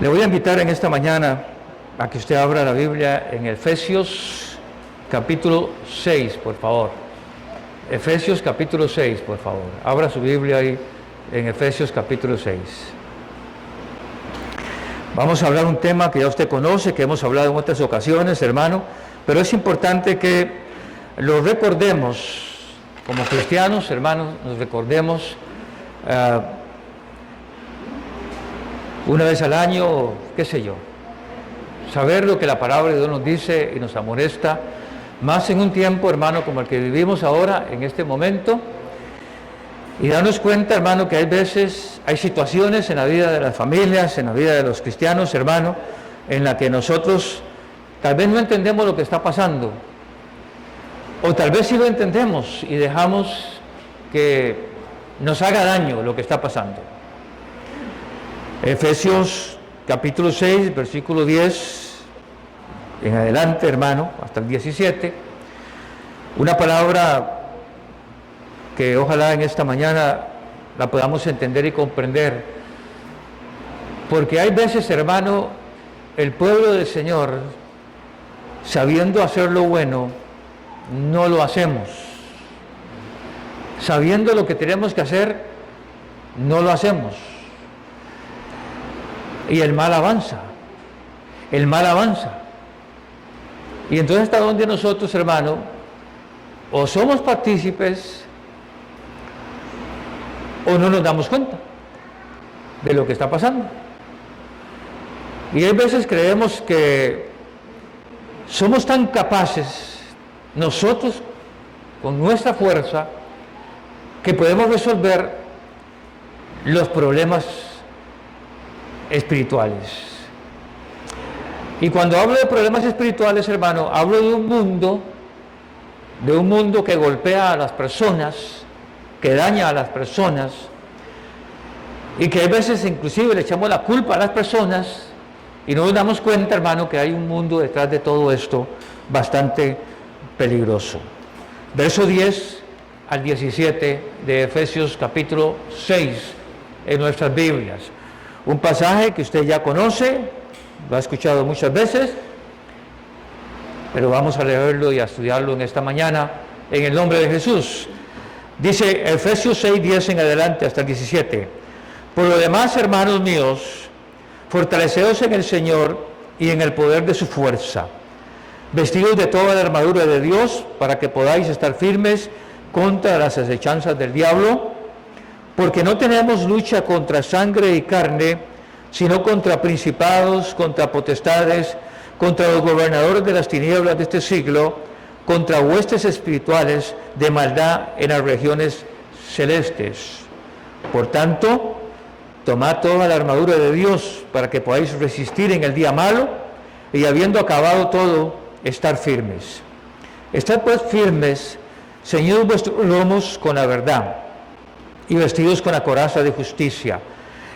Le voy a invitar en esta mañana a que usted abra la Biblia en Efesios capítulo 6, por favor. Efesios capítulo 6, por favor. Abra su Biblia ahí en Efesios capítulo 6. Vamos a hablar un tema que ya usted conoce, que hemos hablado en otras ocasiones, hermano, pero es importante que lo recordemos como cristianos, hermanos, nos recordemos una vez al año, qué sé yo, saber lo que la palabra de Dios nos dice y nos amonesta, más en un tiempo, hermano, como el que vivimos ahora, en este momento, y darnos cuenta, hermano, que hay veces, hay situaciones en la vida de las familias, en la vida de los cristianos, hermano, en la que nosotros tal vez no entendemos lo que está pasando, o tal vez sí lo entendemos y dejamos que nos haga daño lo que está pasando. Efesios capítulo 6, versículo 10 en adelante, hermano, hasta el 17, una palabra que ojalá en esta mañana la podamos entender y comprender, porque hay veces, hermano, el pueblo del Señor, sabiendo hacer lo bueno, no lo hacemos. Sabiendo lo que tenemos que hacer, no lo hacemos. Y el mal avanza. El mal avanza. Y entonces, ¿hasta dónde nosotros, hermano, o somos partícipes o no nos damos cuenta de lo que está pasando? Y hay veces creemos que somos tan capaces nosotros con nuestra fuerza que podemos resolver los problemas espirituales. Y cuando hablo de problemas espirituales, hermano, hablo de un mundo que golpea a las personas, que daña a las personas, y que a veces inclusive le echamos la culpa a las personas y no nos damos cuenta, hermano, que hay un mundo detrás de todo esto bastante peligroso. Verso 10 al 17 de Efesios capítulo 6 en nuestras Biblias. Un pasaje que usted ya conoce, lo ha escuchado muchas veces, pero vamos a leerlo y a estudiarlo en esta mañana en el nombre de Jesús. Dice Efesios 6, 10 en adelante hasta el 17. Por lo demás, hermanos míos, fortaleceos en el Señor y en el poder de su fuerza, vestidos de toda la armadura de Dios, para que podáis estar firmes contra las acechanzas del diablo, porque no tenemos lucha contra sangre y carne, sino contra principados, contra potestades, contra los gobernadores de las tinieblas de este siglo, contra huestes espirituales de maldad en las regiones celestes. Por tanto, tomad toda la armadura de Dios para que podáis resistir en el día malo, y habiendo acabado todo, estar firmes. Estad pues firmes, ceñidos vuestros lomos con la verdad, y vestidos con la coraza de justicia,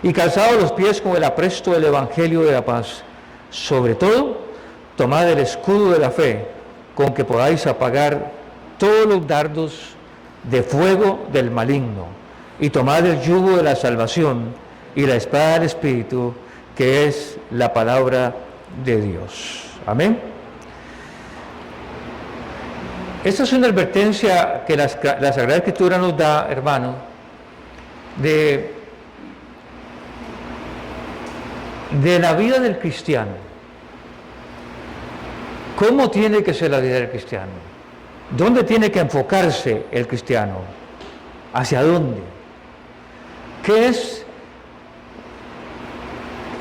y calzados los pies con el apresto del evangelio de la paz. Sobre todo, tomad el escudo de la fe, con que podáis apagar todos los dardos de fuego del maligno, y tomad el yugo de la salvación y la espada del Espíritu, que es la palabra de Dios. Amén. Esta es una advertencia que la Sagrada Escritura nos da, hermano, de la vida del cristiano. ¿Cómo tiene que ser la vida del cristiano? ¿Dónde tiene que enfocarse el cristiano? ¿Hacia dónde? ¿Qué es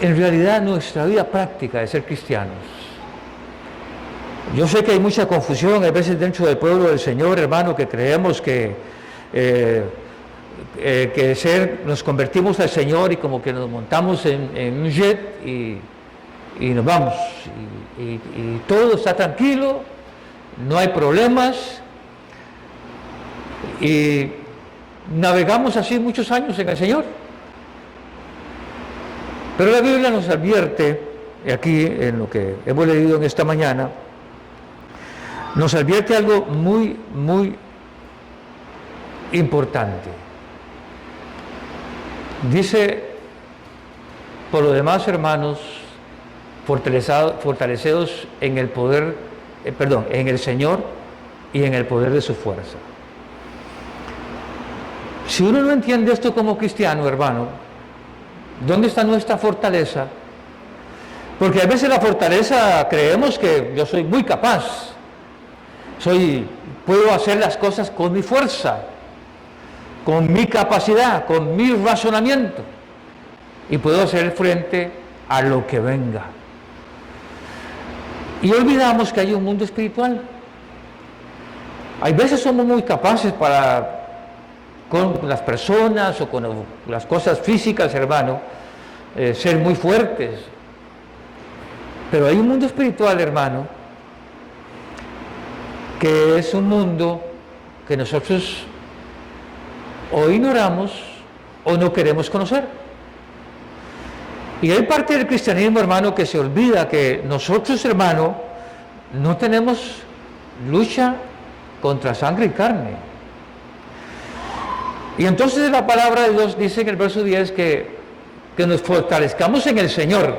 en realidad nuestra vida práctica de ser cristianos? Yo sé que hay mucha confusión a veces dentro del pueblo del Señor, hermano, que creemos que nos convertimos al Señor y como que nos montamos en un jet y nos vamos y todo está tranquilo, no hay problemas y navegamos así muchos años en el Señor. Pero la Biblia nos advierte, aquí en lo que hemos leído en esta mañana, nos advierte algo muy, muy importante. Dice Por lo demás, hermanos, fortalecedos en el poder, en el Señor y en el poder de su fuerza. Si uno no entiende esto como cristiano, hermano, ¿dónde está nuestra fortaleza? Porque a veces la fortaleza creemos que yo soy muy capaz, puedo hacer las cosas con mi fuerza, con mi capacidad, con mi razonamiento, y puedo hacer frente a lo que venga. Y olvidamos que hay un mundo espiritual. Hay veces somos muy capaces con las personas o con las cosas físicas, hermano, ser muy fuertes. Pero hay un mundo espiritual, hermano, que es un mundo que nosotros o ignoramos o no queremos conocer. Y hay parte del cristianismo, hermano, que se olvida que nosotros, hermano, no tenemos lucha contra sangre y carne. Y entonces la palabra de Dios dice en el verso 10 que nos fortalezcamos en el Señor.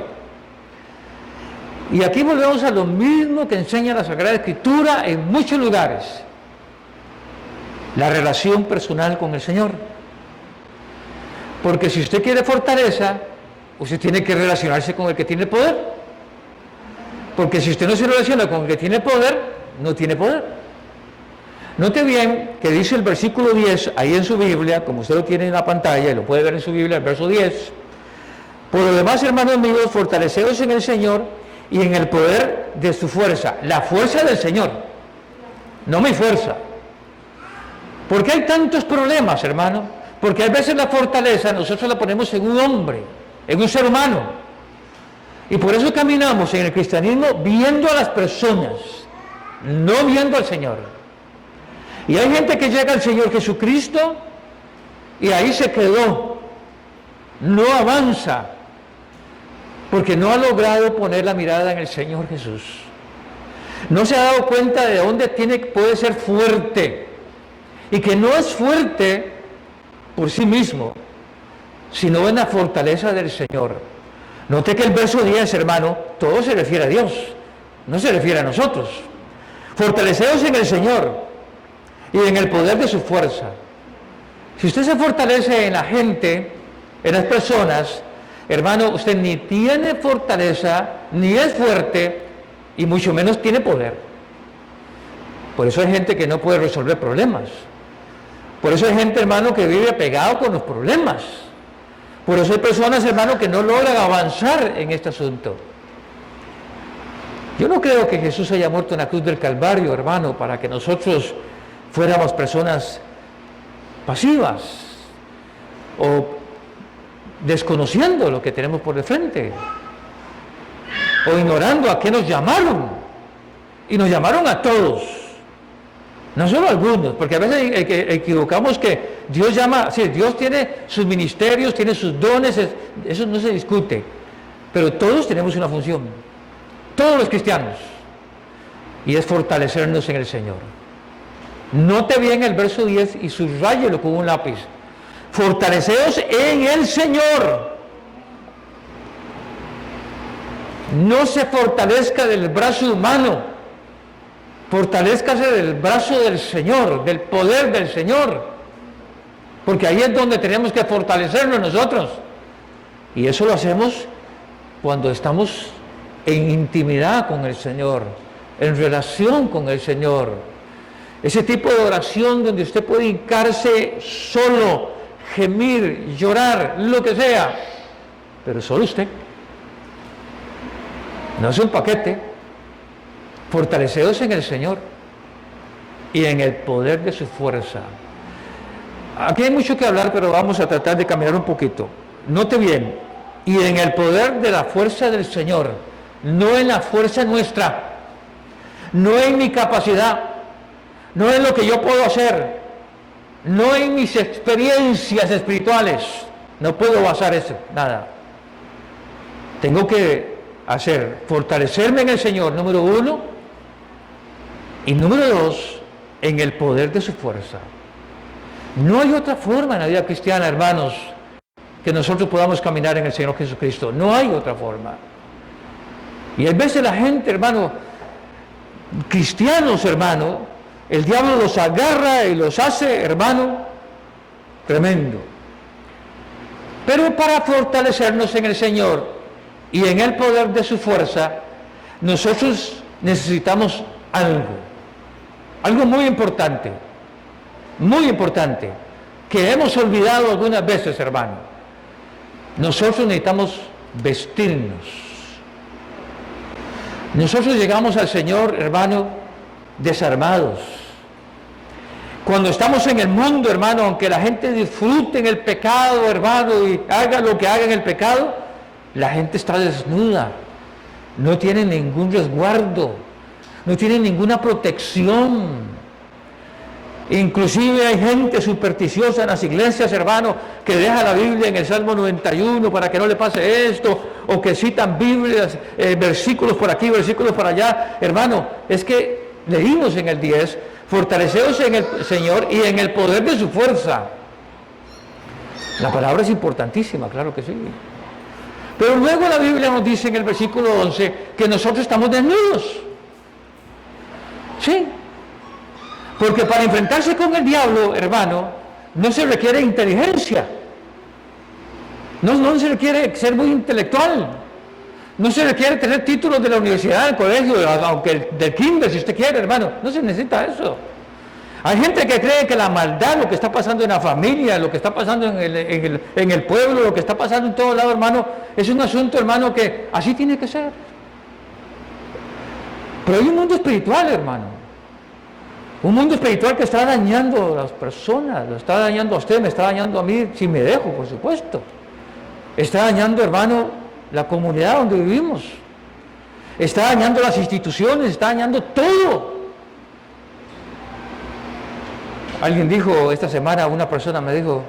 Y aquí volvemos a lo mismo que enseña la Sagrada Escritura en muchos lugares. La relación personal con el Señor. Porque si usted quiere fortaleza, usted tiene que relacionarse con el que tiene poder. Porque si usted no se relaciona con el que tiene poder, no tiene poder. Note bien que dice el versículo 10 ahí en su Biblia, como usted lo tiene en la pantalla y lo puede ver en su Biblia, el verso 10. Por lo demás, hermanos míos, fortaleceos en el Señor y en el poder de su fuerza. La fuerza del Señor, no mi fuerza. ¿Por qué hay tantos problemas, hermano? Porque a veces la fortaleza nosotros la ponemos en un hombre, en un ser humano. Y por eso caminamos en el cristianismo viendo a las personas, no viendo al Señor. Y hay gente que llega al Señor Jesucristo y ahí se quedó, no avanza, porque no ha logrado poner la mirada en el Señor Jesús. No se ha dado cuenta de dónde puede ser fuerte, y que no es fuerte por sí mismo, sino en la fortaleza del Señor. Note que el verso 10, hermano, todo se refiere a Dios, no se refiere a nosotros. Fortaleceos en el Señor y en el poder de su fuerza. Si usted se fortalece en la gente, en las personas, hermano, usted ni tiene fortaleza, ni es fuerte, y mucho menos tiene poder. Por eso hay gente que no puede resolver problemas. Por eso hay gente, hermano, que vive pegado con los problemas. Por eso hay personas, hermano, que no logran avanzar en este asunto. Yo no creo que Jesús haya muerto en la cruz del Calvario, hermano, para que nosotros fuéramos personas pasivas o desconociendo lo que tenemos por de frente o ignorando a qué nos llamaron. Y nos llamaron a todos, no solo a algunos, porque a veces equivocamos que Dios llama, sí, Dios tiene sus ministerios, tiene sus dones, eso no se discute, pero todos tenemos una función, todos los cristianos, y es fortalecernos en el Señor. Note bien el verso 10 y subráyelo con un lápiz. Fortaleceos en el Señor. No se fortalezca del brazo humano, fortalezcase del brazo del Señor, del poder del Señor, porque ahí es donde tenemos que fortalecernos nosotros, y eso lo hacemos cuando estamos en intimidad con el Señor, en relación con el Señor. Ese tipo de oración donde usted puede hincarse solo, gemir, llorar, lo que sea, pero solo usted. No es un paquete. Fortaleceos en el Señor y en el poder de su fuerza. Aquí hay mucho que hablar, pero vamos a tratar de caminar un poquito. Note bien, y en el poder de la fuerza del Señor, no en la fuerza nuestra, no en mi capacidad, no en lo que yo puedo hacer, no en mis experiencias espirituales. No puedo basar eso, nada. Tengo que fortalecerme en el Señor, número 1, y número 2, en el poder de su fuerza. No hay otra forma en la vida cristiana, hermanos, que nosotros podamos caminar en el Señor Jesucristo. No hay otra forma. Y a veces la gente, hermano, cristianos, hermano, el diablo los agarra y los hace, hermano, tremendo. Pero para fortalecernos en el Señor y en el poder de su fuerza, nosotros necesitamos algo muy importante, que hemos olvidado algunas veces, hermano. Nosotros necesitamos vestirnos. Nosotros llegamos al Señor, hermano, desarmados. Cuando estamos en el mundo, hermano, aunque la gente disfrute en el pecado, hermano, y haga lo que haga en el pecado, la gente está desnuda, no tiene ningún resguardo, no tiene ninguna protección. Inclusive hay gente supersticiosa en las iglesias, hermano, que deja la Biblia en el Salmo 91 para que no le pase esto, o que citan Biblias, versículos por aquí, versículos por allá. Hermano, es que leímos en el 10, fortaleceos en el Señor y en el poder de su fuerza. La palabra es importantísima, claro que sí. Pero luego la Biblia nos dice en el versículo 11 que nosotros estamos desnudos. Sí. Porque para enfrentarse con el diablo, hermano, no se requiere inteligencia. No se requiere ser muy intelectual. No se requiere tener títulos de la universidad, del colegio, aunque del kinder, si usted quiere, hermano. No se necesita eso. Hay gente que cree que la maldad, lo que está pasando en la familia, lo que está pasando en el pueblo, lo que está pasando en todo lado, hermano, es un asunto, hermano, que así tiene que ser. Pero hay un mundo espiritual, hermano. Un mundo espiritual que está dañando a las personas, lo está dañando a usted, me está dañando a mí, si me dejo, por supuesto. Está dañando, hermano, la comunidad donde vivimos. Está dañando las instituciones, está dañando todo. Alguien dijo esta semana, una persona me dijo,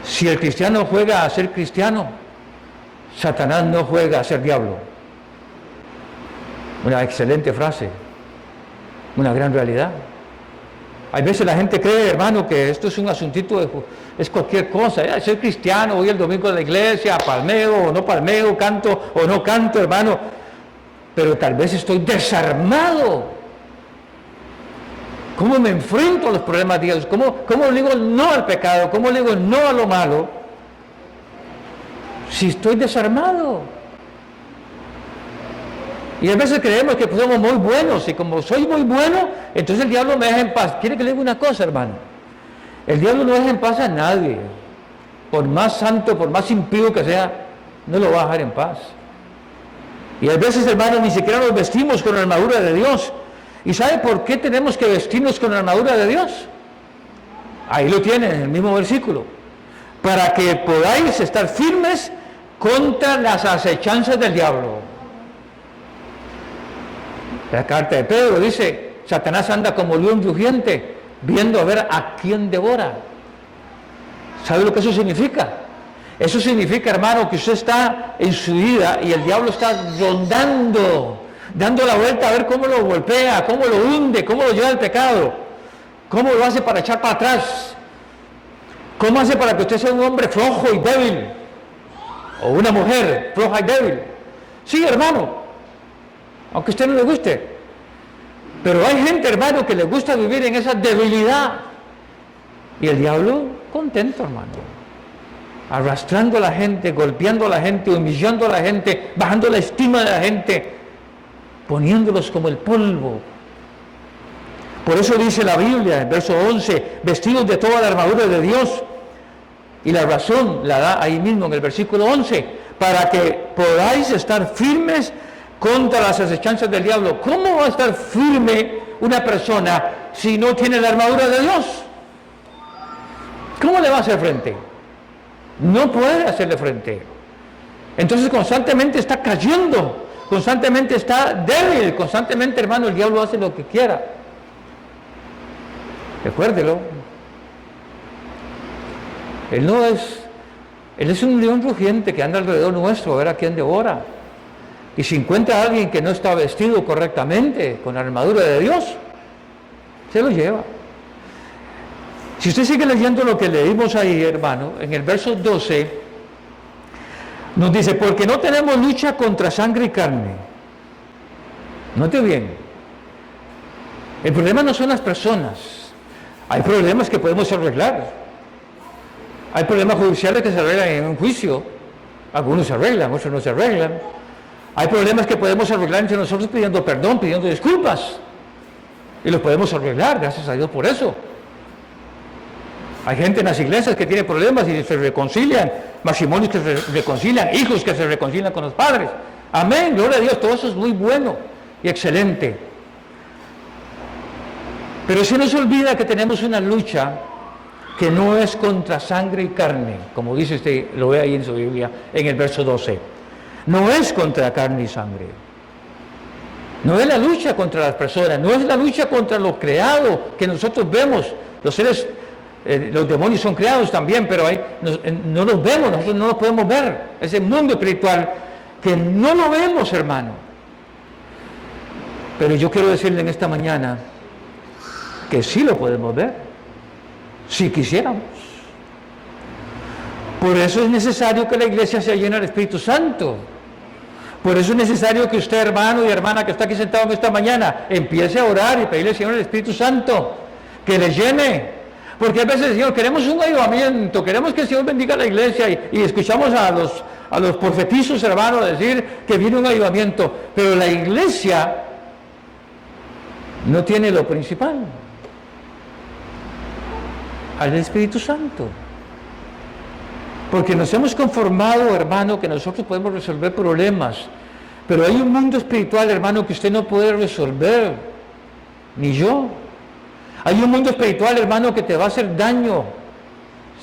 si el cristiano juega a ser cristiano, Satanás no juega a ser diablo. Una excelente frase. Una gran realidad. Hay veces la gente cree, hermano, que esto es un asuntito, es cualquier cosa. Soy cristiano, voy el domingo a la iglesia, palmeo o no palmeo, canto o no canto, hermano. Pero tal vez estoy desarmado. ¿Cómo me enfrento a los problemas de Dios? ¿Cómo le digo no al pecado? ¿Cómo le digo no a lo malo? Si estoy desarmado. Y a veces creemos que somos muy buenos, y como soy muy bueno, entonces el diablo me deja en paz. ¿Quiere que le diga una cosa, hermano? El diablo no deja en paz a nadie. Por más santo, por más impío que sea, no lo va a dejar en paz. Y a veces, hermano, ni siquiera nos vestimos con la armadura de Dios. ¿Y sabe por qué tenemos que vestirnos con la armadura de Dios? Ahí lo tienen, en el mismo versículo. Para que podáis estar firmes contra las acechanzas del diablo. La carta de Pedro dice, Satanás anda como león rugiente, viendo a ver a quién devora. ¿Sabe lo que eso significa? Eso significa, hermano, que usted está en su vida y el diablo está rondando, dando la vuelta a ver cómo lo golpea, cómo lo hunde, cómo lo lleva al pecado, cómo lo hace para echar para atrás, cómo hace para que usted sea un hombre flojo y débil, o una mujer floja y débil. Sí, hermano, aunque a usted no le guste, pero hay gente, hermano, que le gusta vivir en esa debilidad, y el diablo contento, hermano, arrastrando a la gente, golpeando a la gente, humillando a la gente, bajando la estima de la gente, poniéndolos como el polvo. Por eso dice la Biblia, en verso 11, vestidos de toda la armadura de Dios, y la razón la da ahí mismo en el versículo 11, para que podáis estar firmes contra las acechanzas del diablo. ¿Cómo va a estar firme una persona si no tiene la armadura de Dios? ¿Cómo le va a hacer frente? No puede hacerle frente. Entonces constantemente está cayendo, constantemente está débil, constantemente, hermano, el diablo hace lo que quiera. Recuérdelo. Él es un león rugiente que anda alrededor nuestro a ver a quién devora. Y si encuentra a alguien que no está vestido correctamente con la armadura de Dios, se lo lleva. Si usted sigue leyendo lo que leímos ahí, hermano, en el verso 12, nos dice, porque no tenemos lucha contra sangre y carne. Note bien, el problema no son las personas. Hay problemas que podemos arreglar. Hay problemas judiciales que se arreglan en un juicio. Algunos se arreglan, otros no se arreglan. Hay problemas que podemos arreglar entre nosotros pidiendo perdón, pidiendo disculpas. Y los podemos arreglar, gracias a Dios por eso. Hay gente en las iglesias que tiene problemas y se reconcilian, matrimonios que se reconcilian, hijos que se reconcilian con los padres. Amén, gloria a Dios, todo eso es muy bueno y excelente. Pero se nos olvida que tenemos una lucha que no es contra sangre y carne, como dice usted, lo ve ahí en su Biblia, en el verso 12. No es contra carne y sangre. No es la lucha contra las personas, no es la lucha contra lo creado que nosotros vemos. Los seres, los demonios son creados también, pero no los vemos, nosotros no los podemos ver. Ese mundo espiritual que no lo vemos, hermano. Pero yo quiero decirle en esta mañana que sí lo podemos ver, si quisiéramos. Por eso es necesario que la iglesia se llene del Espíritu Santo. Por eso es necesario que usted, hermano y hermana que está aquí sentado en esta mañana, empiece a orar y pedirle al Señor el Espíritu Santo, que le llene. Porque a veces, Señor, queremos un avivamiento, queremos que el Señor bendiga a la iglesia y escuchamos a los profetizos, hermanos, decir que viene un avivamiento, pero la iglesia no tiene lo principal, al Espíritu Santo. Porque nos hemos conformado, hermano, que nosotros podemos resolver problemas, pero hay un mundo espiritual, hermano, que usted no puede resolver, ni yo. Hay un mundo espiritual, hermano, que te va a hacer daño,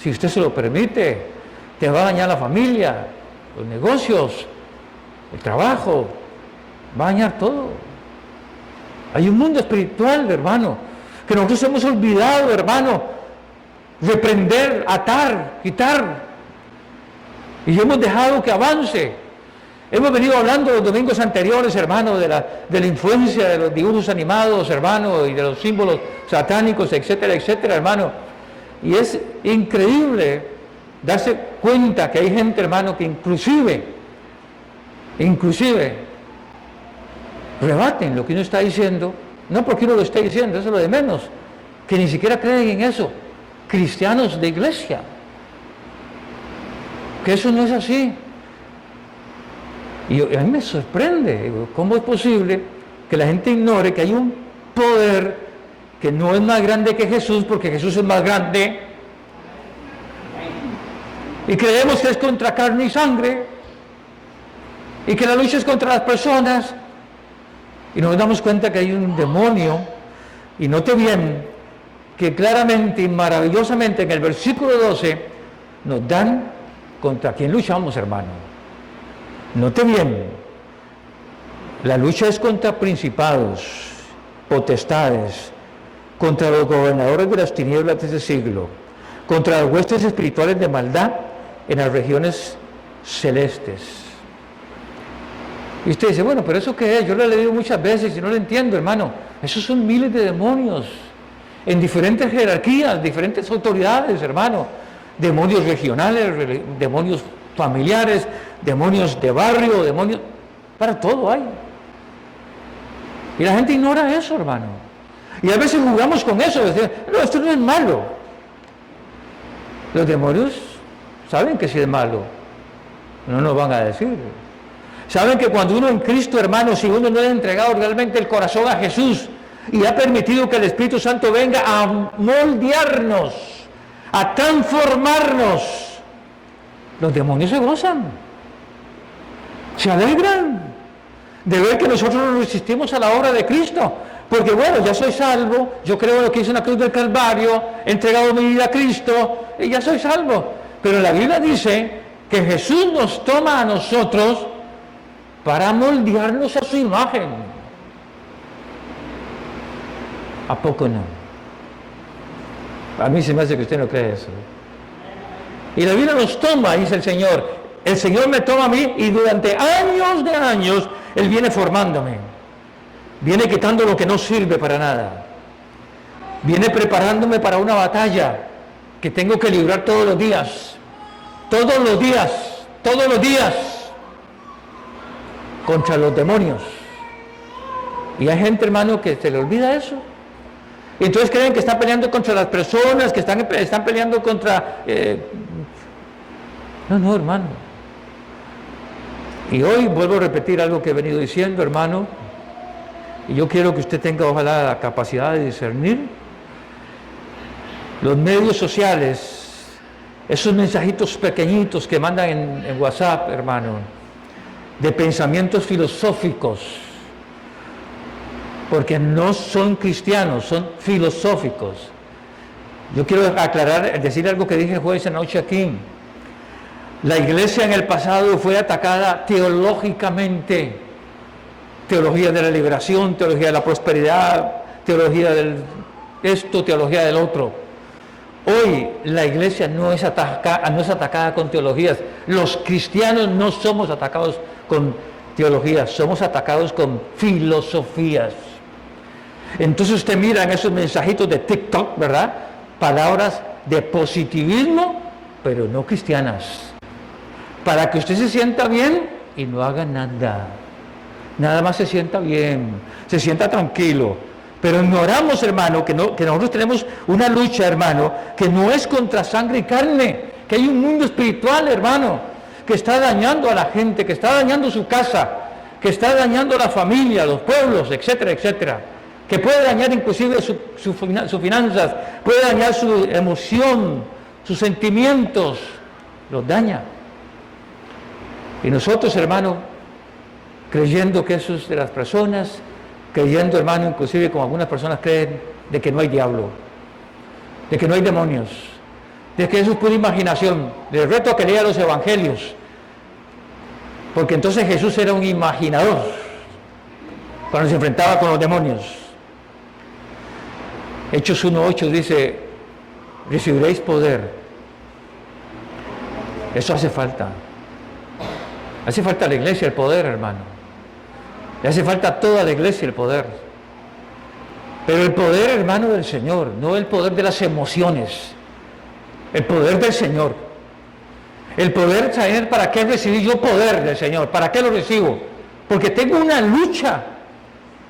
si usted se lo permite. Te va a dañar la familia, los negocios, el trabajo, va a dañar todo. Hay un mundo espiritual, hermano, que nosotros hemos olvidado, hermano, reprender, atar, quitar. Y hemos dejado que avance. Hemos venido hablando los domingos anteriores, hermano, de la influencia de los dibujos animados, hermano, y de los símbolos satánicos, etcétera, etcétera, hermano. Y es increíble darse cuenta que hay gente, hermano, que inclusive, rebaten lo que uno está diciendo, no porque uno lo esté diciendo, eso es lo de menos, que ni siquiera creen en eso, cristianos de iglesia. Que eso no es así. Y a mí me sorprende, digo, ¿cómo es posible que la gente ignore que hay un poder que no es más grande que Jesús, porque Jesús es más grande, y creemos que es contra carne y sangre, y que la lucha es contra las personas, y nos damos cuenta que hay un demonio, y note bien que claramente y maravillosamente en el versículo 12 nos dan contra quién luchamos, hermano. Note bien, la lucha es contra principados, potestades, contra los gobernadores de las tinieblas de este siglo, contra las huestes espirituales de maldad en las regiones celestes. Y usted dice, bueno, pero ¿eso qué es? Yo lo he leído muchas veces y no lo entiendo, hermano. Esos son miles de demonios en diferentes jerarquías, diferentes autoridades, hermano. Demonios regionales, demonios familiares, demonios de barrio, demonios... Para todo hay. Y la gente ignora eso, hermano. Y a veces jugamos con eso, decir, no, esto no es malo. Los demonios saben que sí es malo, no nos van a decir. Saben que cuando uno en Cristo, hermano, si uno no le ha entregado realmente el corazón a Jesús y ha permitido que el Espíritu Santo venga a moldearnos, a transformarnos, los demonios se gozan, se alegran de ver que nosotros nos resistimos a la obra de Cristo, porque bueno, ya soy salvo, yo creo en lo que hizo en la cruz del Calvario, he entregado mi vida a Cristo y ya soy salvo. Pero la Biblia dice que Jesús nos toma a nosotros para moldearnos a su imagen. ¿A poco no? A mí se me hace que usted no cree eso. Y la Biblia nos toma, dice el Señor me toma a mí y durante años de años Él viene formándome, viene quitando lo que no sirve para nada, viene preparándome para una batalla, que tengo que librar todos los días, contra los demonios. Y hay gente, hermano, que se le olvida eso. Y entonces creen que están peleando contra las personas, que están peleando contra... No, hermano. Y hoy vuelvo a repetir algo que he venido diciendo, hermano, y yo quiero que usted tenga, ojalá, la capacidad de discernir los medios sociales, esos mensajitos pequeñitos que mandan en WhatsApp, hermano, de pensamientos filosóficos, porque no son cristianos, son filosóficos. Yo quiero aclarar, decir algo que dije jueves anoche aquí. La iglesia en el pasado fue atacada teológicamente. Teología de la liberación, teología de la prosperidad, teología del esto, teología del otro. Hoy la iglesia no es atacada con teologías. Los cristianos no somos atacados con teologías, somos atacados con filosofías. Entonces usted mira en esos mensajitos de TikTok, ¿verdad? Palabras de positivismo, pero no cristianas. Para que usted se sienta bien y no haga nada. Nada más se sienta bien, se sienta tranquilo. Pero ignoramos, hermano, que nosotros tenemos una lucha, hermano, que no es contra sangre y carne, que hay un mundo espiritual, hermano, que está dañando a la gente, que está dañando su casa, que está dañando a la familia, los pueblos, etcétera, etcétera. Que puede dañar inclusive sus finanzas, puede dañar su emoción, sus sentimientos, los daña. Y nosotros, hermano, creyendo que eso es de las personas, creyendo, hermano, inclusive como algunas personas creen, de que no hay diablo, de que no hay demonios, de que eso es pura imaginación. Les reto a que lea los evangelios, porque entonces Jesús era un imaginador cuando se enfrentaba con los demonios. Hechos 1:8 dice: recibiréis poder. Eso hace falta. Hace falta a la iglesia el poder, hermano. Le hace falta a toda la iglesia el poder. Pero el poder, hermano, del Señor, no el poder de las emociones. El poder del Señor. El poder saber para qué recibí yo poder del Señor. ¿Para qué lo recibo? Porque tengo una lucha.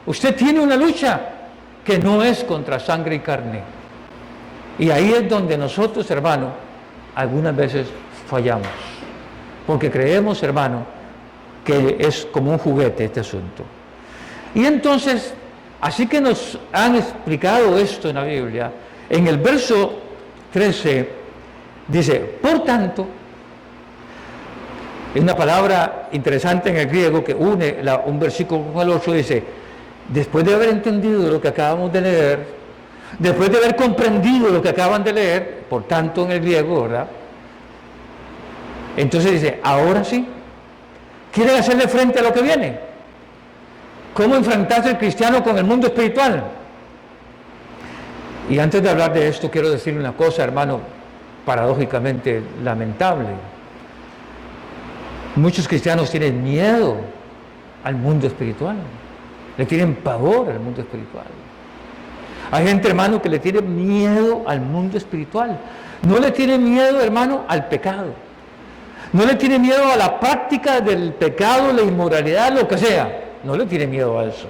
Usted tiene una lucha que no es contra sangre y carne. Y ahí es donde nosotros, hermano, algunas veces fallamos. Porque creemos, hermano, que es como un juguete este asunto. Y entonces, así que nos han explicado esto en la Biblia, en el verso 13, dice: por tanto, es una palabra interesante en el griego que une un versículo con el otro, dice: después de haber entendido lo que acabamos de leer, después de haber comprendido lo que acaban de leer, por tanto en el griego, ¿verdad? Entonces dice: ahora sí, ¿quieren hacerle frente a lo que viene? ¿Cómo enfrentarse el cristiano con el mundo espiritual? Y antes de hablar de esto, quiero decirle una cosa, hermano, paradójicamente lamentable. Muchos cristianos tienen miedo al mundo espiritual, le tienen pavor al mundo espiritual. Hay gente, hermano, que le tiene miedo al mundo espiritual. No le tiene miedo, hermano, al pecado. No le tiene miedo a la práctica del pecado, la inmoralidad, lo que sea. No le tiene miedo a eso.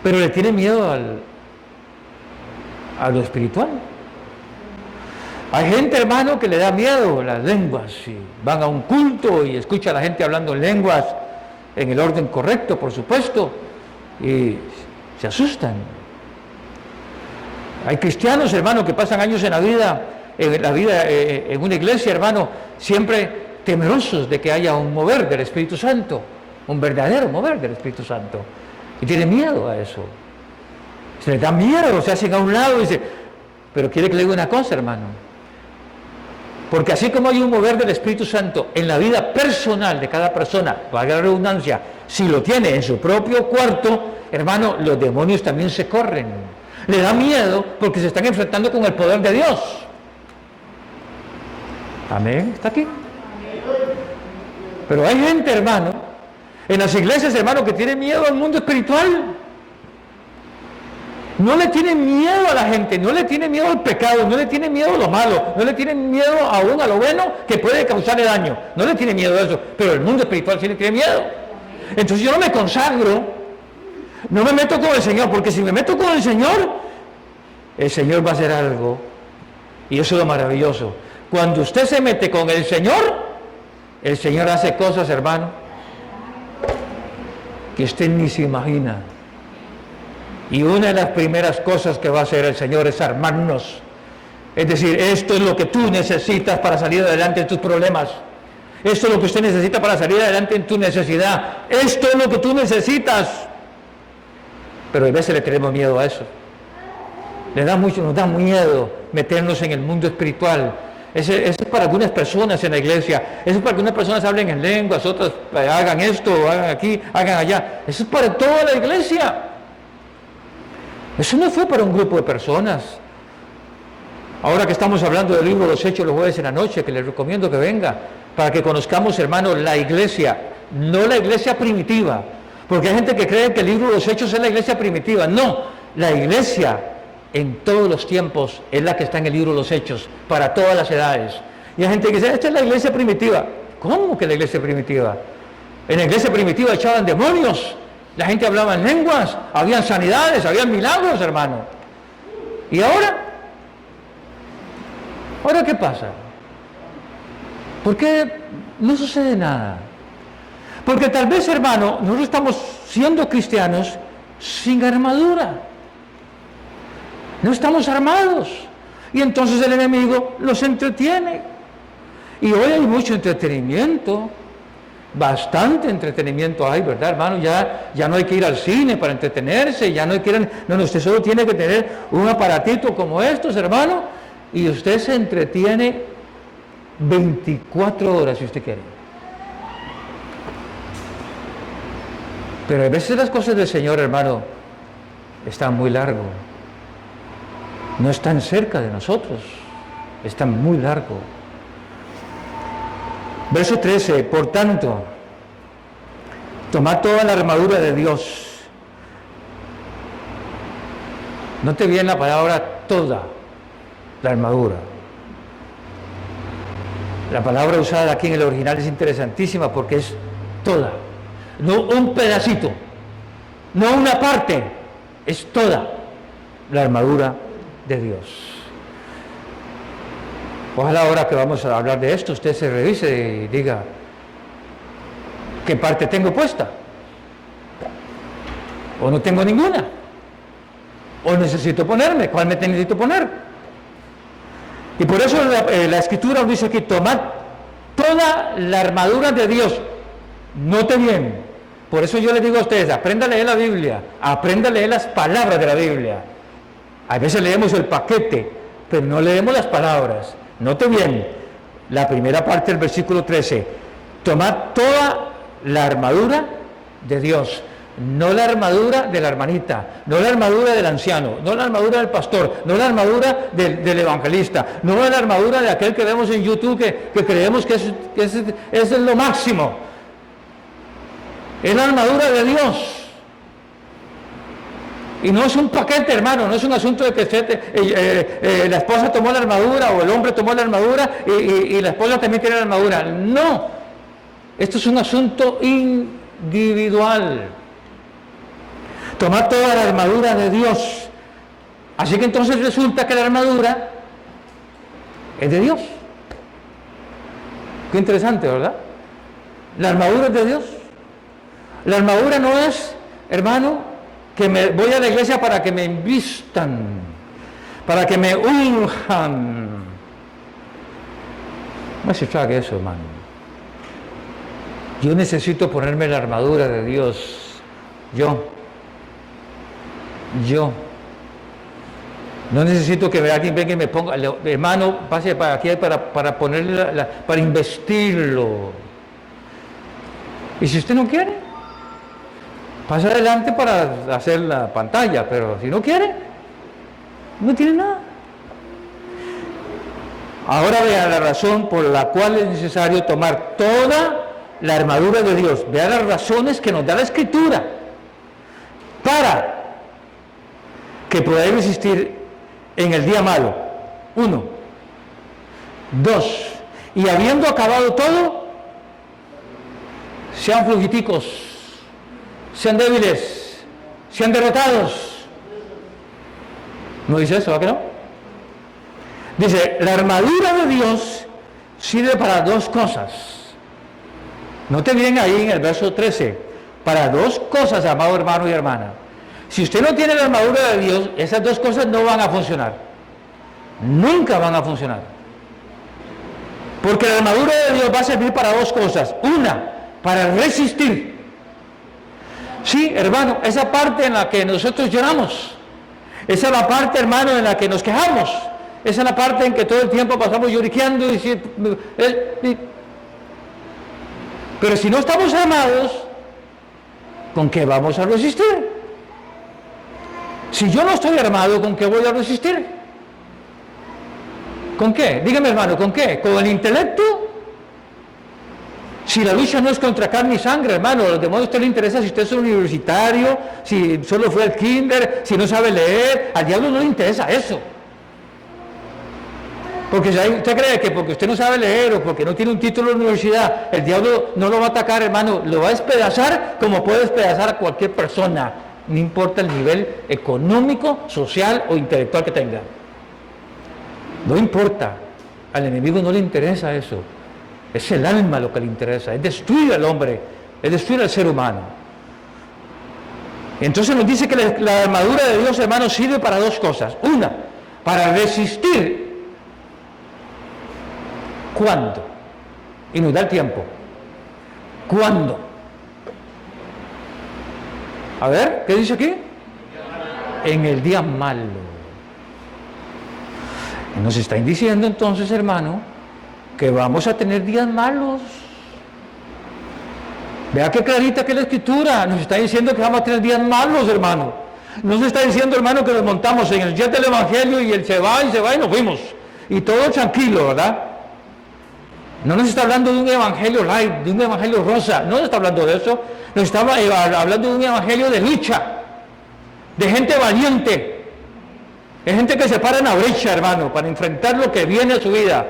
Pero le tiene miedo a lo espiritual. Hay gente, hermano, que le da miedo a las lenguas. Y van a un culto y escucha a la gente hablando en lenguas en el orden correcto, por supuesto, y se asustan. Hay cristianos, hermano, que pasan años en la vida en una iglesia, hermano, siempre temerosos de que haya un mover del Espíritu Santo, un verdadero mover del Espíritu Santo, y tienen miedo a eso. Se les da miedo, se hacen a un lado y dicen: pero quiere que le diga una cosa, hermano, porque así como hay un mover del Espíritu Santo en la vida personal de cada persona, valga la redundancia, si lo tiene en su propio cuarto, hermano, los demonios también se corren. Le da miedo porque se están enfrentando con el poder de Dios. Amén, ¿está aquí? Pero hay gente, hermano, en las iglesias, hermano, que tiene miedo al mundo espiritual. No le tiene miedo a la gente, no le tiene miedo al pecado, no le tiene miedo a lo malo, no le tiene miedo aún a lo bueno que puede causarle daño. No le tiene miedo a eso, pero el mundo espiritual sí le tiene miedo. Entonces yo no me consagro, no me meto con el Señor, porque si me meto con el Señor va a hacer algo. Y eso es lo maravilloso. Cuando usted se mete con el Señor hace cosas, hermano, que usted ni se imagina. Y una de las primeras cosas que va a hacer el Señor es armarnos. Es decir, esto es lo que tú necesitas para salir adelante en tus problemas. Esto es lo que usted necesita para salir adelante en tu necesidad. Esto es lo que tú necesitas. Pero a veces le tenemos miedo a eso. Nos da miedo meternos en el mundo espiritual. Eso es para algunas personas en la iglesia. Eso es para que algunas personas hablen en lenguas, otras hagan esto, hagan aquí, hagan allá. Eso es para toda la iglesia. Eso no fue para un grupo de personas. Ahora que estamos hablando del libro de los Hechos los jueves en la noche, que les recomiendo que venga, para que conozcamos, hermanos, la iglesia, no la iglesia primitiva, porque hay gente que cree que el libro de los Hechos es la iglesia primitiva. No, la iglesia en todos los tiempos es la que está en el libro de los Hechos, para todas las edades. Y hay gente que dice, esta es la iglesia primitiva. ¿Cómo que la iglesia primitiva? En la iglesia primitiva echaban demonios, la gente hablaba en lenguas, habían sanidades, habían milagros, hermano. ¿Y ahora? ¿Ahora qué pasa? ¿Por qué no sucede nada? Porque tal vez, hermano, nosotros estamos siendo cristianos sin armadura. No estamos armados. Y entonces el enemigo los entretiene. Y hoy hay mucho entretenimiento. Bastante entretenimiento hay, ¿verdad, hermano? Ya no hay que ir al cine para entretenerse, ya no hay que ir... No, usted solo tiene que tener un aparatito como estos, hermano, y usted se entretiene 24 horas si usted quiere. Pero a veces las cosas del Señor, hermano, están muy largo. No están cerca de nosotros, están muy largo. Verso 13, por tanto, tomad toda la armadura de Dios. Note bien la palabra toda la armadura. La palabra usada aquí en el original es interesantísima porque es toda, no un pedacito, no una parte, es toda la armadura de Dios. Ojalá ahora que vamos a hablar de esto, usted se revise y diga, ¿qué parte tengo puesta? ¿O no tengo ninguna? ¿O necesito ponerme? ¿Cuál me necesito poner? Y por eso la Escritura nos dice aquí, tomad toda la armadura de Dios. Note bien, por eso yo les digo a ustedes, aprenda a leer la Biblia, aprenda a leer las palabras de la Biblia. A veces leemos el paquete, pero no leemos las palabras. Note bien, la primera parte del versículo 13, tomad toda la armadura de Dios, no la armadura de la hermanita, no la armadura del anciano, no la armadura del pastor, no la armadura del evangelista, no la armadura de aquel que vemos en YouTube que creemos que es lo máximo. Es la armadura de Dios. Y no es un paquete, hermano, no es un asunto de que la esposa tomó la armadura o el hombre tomó la armadura y la esposa también tiene la armadura. No, esto es un asunto individual. Tomad toda la armadura de Dios. Así que entonces resulta que la armadura es de Dios. Qué interesante, ¿verdad? La armadura es de Dios. La armadura no es, hermano, que me voy a la iglesia para que me invistan, para que me unjan. No se trague eso, hermano. Yo necesito ponerme la armadura de Dios. Yo. No necesito que alguien venga y me ponga, hermano, pase para aquí para ponerle para investirlo. Y si usted no quiere, pasa adelante para hacer la pantalla, pero si no quiere, no tiene nada. Ahora vea la razón por la cual es necesario tomar toda la armadura de Dios. Vea las razones que nos da la Escritura para que podáis resistir en el día malo. 1. 2. Y habiendo acabado todo, sean flojiticos, sean débiles, sean derrotados. ¿No dice eso, ¿verdad que no? Dice, la armadura de Dios sirve para 2 cosas. Note bien ahí en el verso 13, para 2 cosas, amado hermano y hermana. Si usted no tiene la armadura de Dios, esas 2 cosas no van a funcionar. Nunca van a funcionar. Porque la armadura de Dios va a servir para 2 cosas. Una, para resistir. Sí, hermano, esa parte en la que nosotros lloramos, esa es la parte, hermano, en la que nos quejamos, esa es la parte en que todo el tiempo pasamos lloriqueando pero si no estamos armados, ¿con qué vamos a resistir? Si yo no estoy armado, ¿con qué voy a resistir? ¿Con qué? Dígame, hermano, ¿con qué? ¿Con el intelecto? Si la lucha no es contra carne y sangre, hermano, a los demás a usted le interesa si usted es universitario, si solo fue al kinder, si no sabe leer, al diablo no le interesa eso. Porque si usted cree que porque usted no sabe leer o porque no tiene un título de universidad, el diablo no lo va a atacar, hermano, lo va a despedazar como puede despedazar a cualquier persona, no importa el nivel económico, social o intelectual que tenga. No importa, al enemigo no le interesa eso. Es el alma lo que le interesa, es destruir al hombre, es destruir al ser humano. Entonces nos dice que la armadura de Dios, hermano, sirve para 2 cosas. Una, para resistir. ¿Cuándo? Y nos da el tiempo. ¿Cuándo? A ver, ¿qué dice aquí? En el día malo. Y nos está diciendo entonces, hermano, que vamos a tener días malos. Vea qué clarita que la Escritura nos está diciendo que vamos a tener días malos, hermano. No se está diciendo, hermano, que nos montamos en el jet del Evangelio y él se va y nos fuimos. Y todo tranquilo, ¿verdad? No nos está hablando de un Evangelio light, de un Evangelio rosa. No nos está hablando de eso. Nos está hablando de un Evangelio de lucha, de gente valiente, de gente que se para en la brecha, hermano, para enfrentar lo que viene a su vida.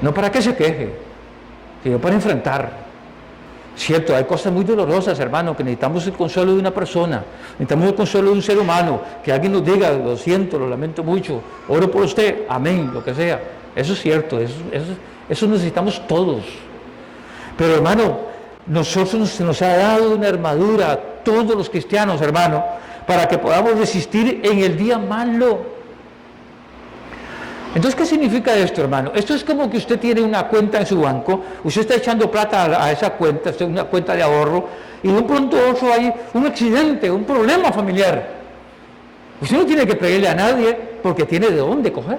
No para que se queje, sino para enfrentar. Cierto, hay cosas muy dolorosas, hermano, que necesitamos el consuelo de una persona, necesitamos el consuelo de un ser humano, que alguien nos diga, lo siento, lo lamento mucho, oro por usted, amén, lo que sea. Eso es cierto, eso necesitamos todos. Pero, hermano, nosotros se nos ha dado una armadura a todos los cristianos, hermano, para que podamos resistir en el día malo. Entonces, ¿qué significa esto, hermano? Esto es como que usted tiene una cuenta en su banco, usted está echando plata a esa cuenta, una cuenta de ahorro, y de un pronto a otro hay un accidente, un problema familiar. Usted no tiene que pedirle a nadie porque tiene de dónde coger.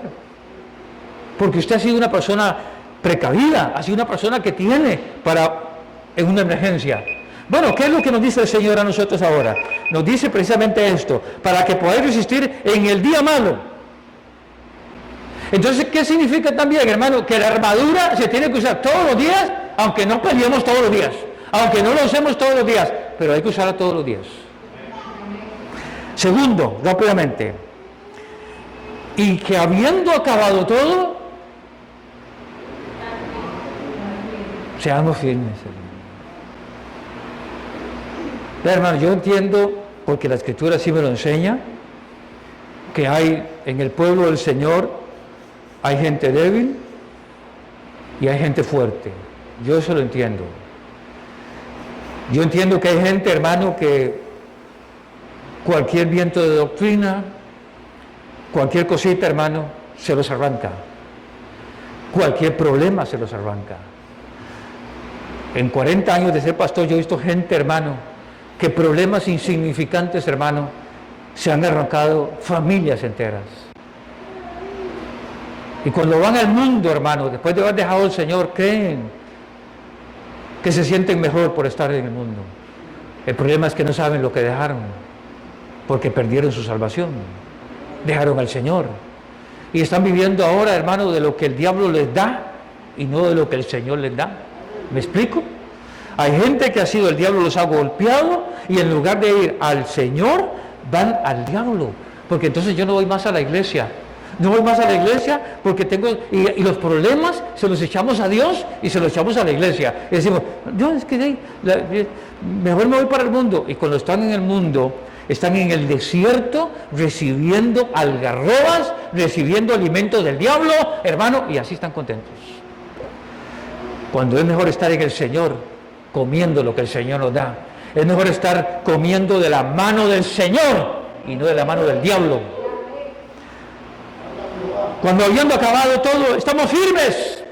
Porque usted ha sido una persona precavida, ha sido una persona que tiene en una emergencia. Bueno, ¿qué es lo que nos dice el Señor a nosotros ahora? Nos dice precisamente esto, para que podáis resistir en el día malo. Entonces, ¿qué significa también, hermano? Que la armadura se tiene que usar todos los días, aunque no peleemos todos los días, aunque no lo usemos todos los días, pero hay que usarla todos los días. Segundo, rápidamente, y que habiendo acabado todo, seamos firmes, hermano, yo entiendo, porque la Escritura sí me lo enseña, que hay en el pueblo del Señor, hay gente débil y hay gente fuerte. Yo eso lo entiendo. Yo entiendo que hay gente, hermano, que cualquier viento de doctrina, cualquier cosita, hermano, se los arranca. Cualquier problema se los arranca. En 40 años de ser pastor yo he visto gente, hermano, que problemas insignificantes, hermano, se han arrancado familias enteras. Y cuando van al mundo, hermano, después de haber dejado al Señor, creen que se sienten mejor por estar en el mundo. El problema es que no saben lo que dejaron, porque perdieron su salvación, dejaron al Señor. Y están viviendo ahora, hermano, de lo que el diablo les da y no de lo que el Señor les da. ¿Me explico? Hay gente que ha sido, el diablo los ha golpeado y en lugar de ir al Señor, van al diablo, porque entonces yo no voy más a la iglesia. No voy más a la iglesia porque tengo... Y los problemas se los echamos a Dios y se los echamos a la iglesia. Y decimos, yo es que mejor me voy para el mundo. Y cuando están en el mundo, están en el desierto recibiendo algarrobas, recibiendo alimentos del diablo, hermano, y así están contentos. Cuando es mejor estar en el Señor, comiendo lo que el Señor nos da. Es mejor estar comiendo de la mano del Señor y no de la mano del diablo. Cuando habiendo acabado todo, estamos firmes.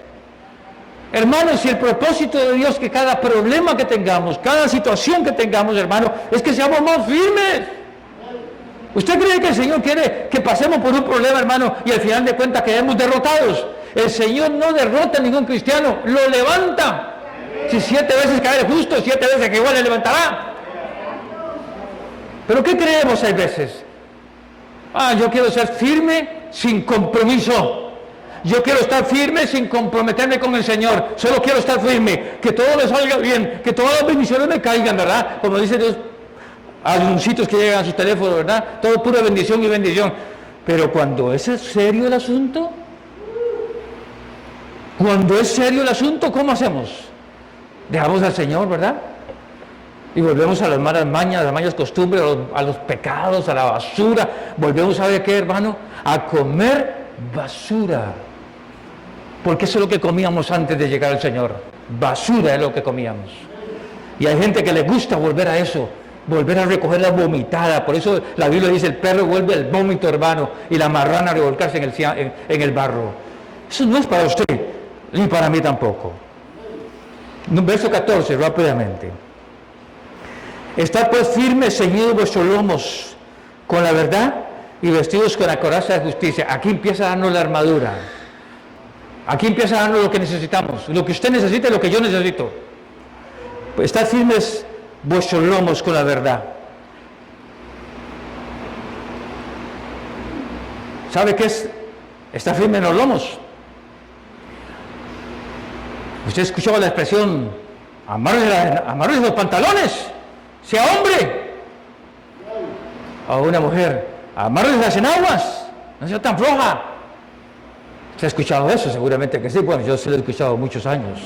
Hermanos, si el propósito de Dios es que cada problema que tengamos, cada situación que tengamos, hermano, es que seamos más firmes. ¿Usted cree que el Señor quiere que pasemos por un problema, hermano, y al final de cuentas quedemos derrotados? El Señor no derrota a ningún cristiano, lo levanta. Si 7 veces cae el justo, 7 veces que igual le levantará. ¿Pero qué creemos hay veces? Yo quiero ser firme sin compromiso. Yo quiero estar firme sin comprometerme con el Señor. Solo quiero estar firme, que todo me salga bien, que todas las bendiciones me caigan, ¿verdad? Como dice Dios, anuncios que llegan a sus teléfonos, ¿verdad? Todo pura bendición y bendición. Pero cuando es serio el asunto, ¿cómo hacemos? Dejamos al Señor, ¿verdad? Y volvemos a las malas mañas, a las malas costumbres, a los pecados, a la basura. Volvemos a ver qué, hermano, a comer basura. Porque eso es lo que comíamos antes de llegar al Señor. Basura es lo que comíamos. Y hay gente que le gusta volver a eso, volver a recoger la vomitada. Por eso la Biblia dice, el perro vuelve al vómito, hermano, y la marrana a revolcarse en el barro. Eso no es para usted, ni para mí tampoco. Verso 14, rápidamente. Estad pues firmes, ceñidos vuestros lomos con la verdad y vestidos con la coraza de justicia. Aquí empieza a darnos la armadura. Aquí empieza a darnos lo que necesitamos. Lo que usted necesita y lo que yo necesito. Pues estad firmes vuestros lomos con la verdad. ¿Sabe qué es estar firme en los lomos? Usted escuchaba la expresión, amarres los pantalones. Sea hombre, a una mujer, amarres las enaguas, no sea tan floja. ¿Se ha escuchado eso? Seguramente que sí. Bueno, yo sí lo he escuchado muchos años.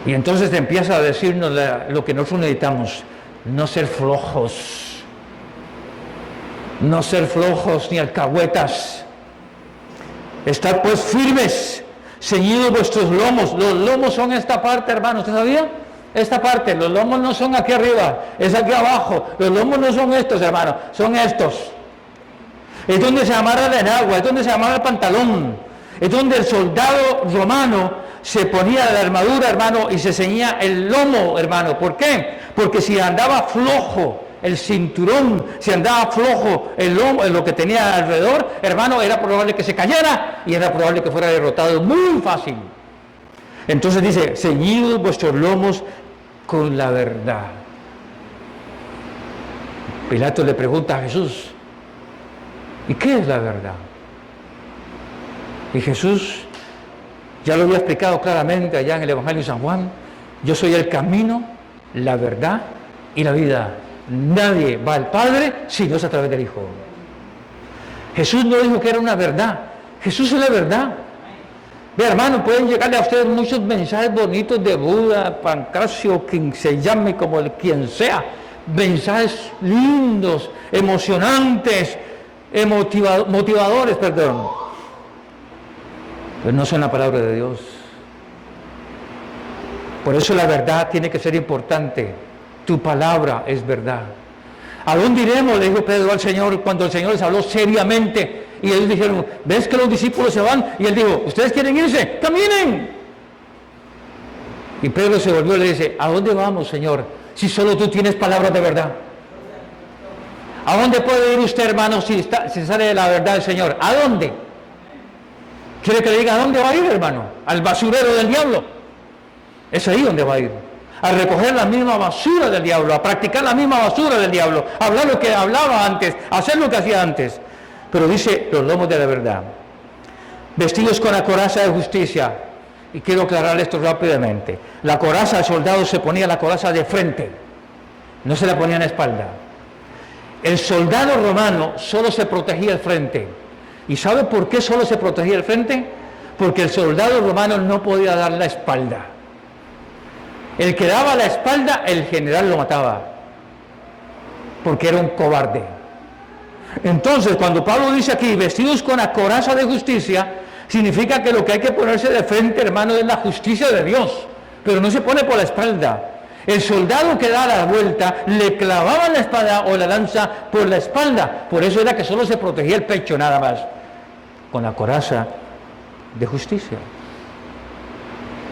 Y entonces empieza a decirnos lo que nosotros necesitamos: no ser flojos, ni alcahuetas. Estad pues firmes, ceñidos vuestros lomos. Los lomos son esta parte, hermano, ¿usted sabía? Esta parte, los lomos no son aquí arriba, es aquí abajo. Los lomos no son estos, hermano, son estos. Es donde se amarra la enagua, es donde se amarra el pantalón. Es donde el soldado romano se ponía la armadura, hermano, y se ceñía el lomo, hermano. ¿Por qué? Porque si andaba flojo el cinturón, si andaba flojo el lomo, lo que tenía alrededor, hermano, era probable que se cayera y era probable que fuera derrotado muy fácil. Entonces dice, ceñidos vuestros lomos con la verdad. Pilato le pregunta a Jesús, ¿y qué es la verdad? Y Jesús ya lo había explicado claramente allá en el Evangelio de San Juan: yo soy el camino, la verdad y la vida. Nadie va al Padre si no es a través del Hijo. Jesús no dijo que era una verdad, Jesús es la verdad. Ve, hermano, pueden llegarle a ustedes muchos mensajes bonitos de Buda, Pancracio, quien se llame, como quien sea, mensajes lindos, emocionantes, motivadores, perdón. Pero no son la palabra de Dios. Por eso la verdad tiene que ser importante. Tu palabra es verdad. ¿A dónde iremos?, le dijo Pedro al Señor cuando el Señor les habló seriamente. Y ellos dijeron, ¿ves que los discípulos se van? Y él dijo, ¿ustedes quieren irse? ¡Caminen! Y Pedro se volvió y le dice, ¿a dónde vamos, Señor, si solo tú tienes palabras de verdad? ¿A dónde puede ir usted, hermano, si sale de la verdad del Señor? ¿A dónde? ¿Quiere que le diga a dónde va a ir, hermano? Al basurero del diablo. Es ahí donde va a ir. A recoger la misma basura del diablo, a practicar la misma basura del diablo, a hablar lo que hablaba antes, a hacer lo que hacía antes. Pero dice, los lomos de la verdad, vestidos con la coraza de justicia. Y quiero aclarar esto rápidamente. La coraza del soldado se ponía la coraza de frente, no se la ponía en la espalda. El soldado romano solo se protegía el frente. ¿Y sabe por qué solo se protegía el frente? Porque el soldado romano no podía dar la espalda. El que daba la espalda, el general lo mataba, porque era un cobarde. Entonces, cuando Pablo dice aquí, vestidos con la coraza de justicia, significa que lo que hay que ponerse de frente, hermano, es la justicia de Dios, pero no se pone por la espalda. El soldado que da la vuelta, le clavaba la espada o la lanza por la espalda, por eso era que solo se protegía el pecho nada más, con la coraza de justicia.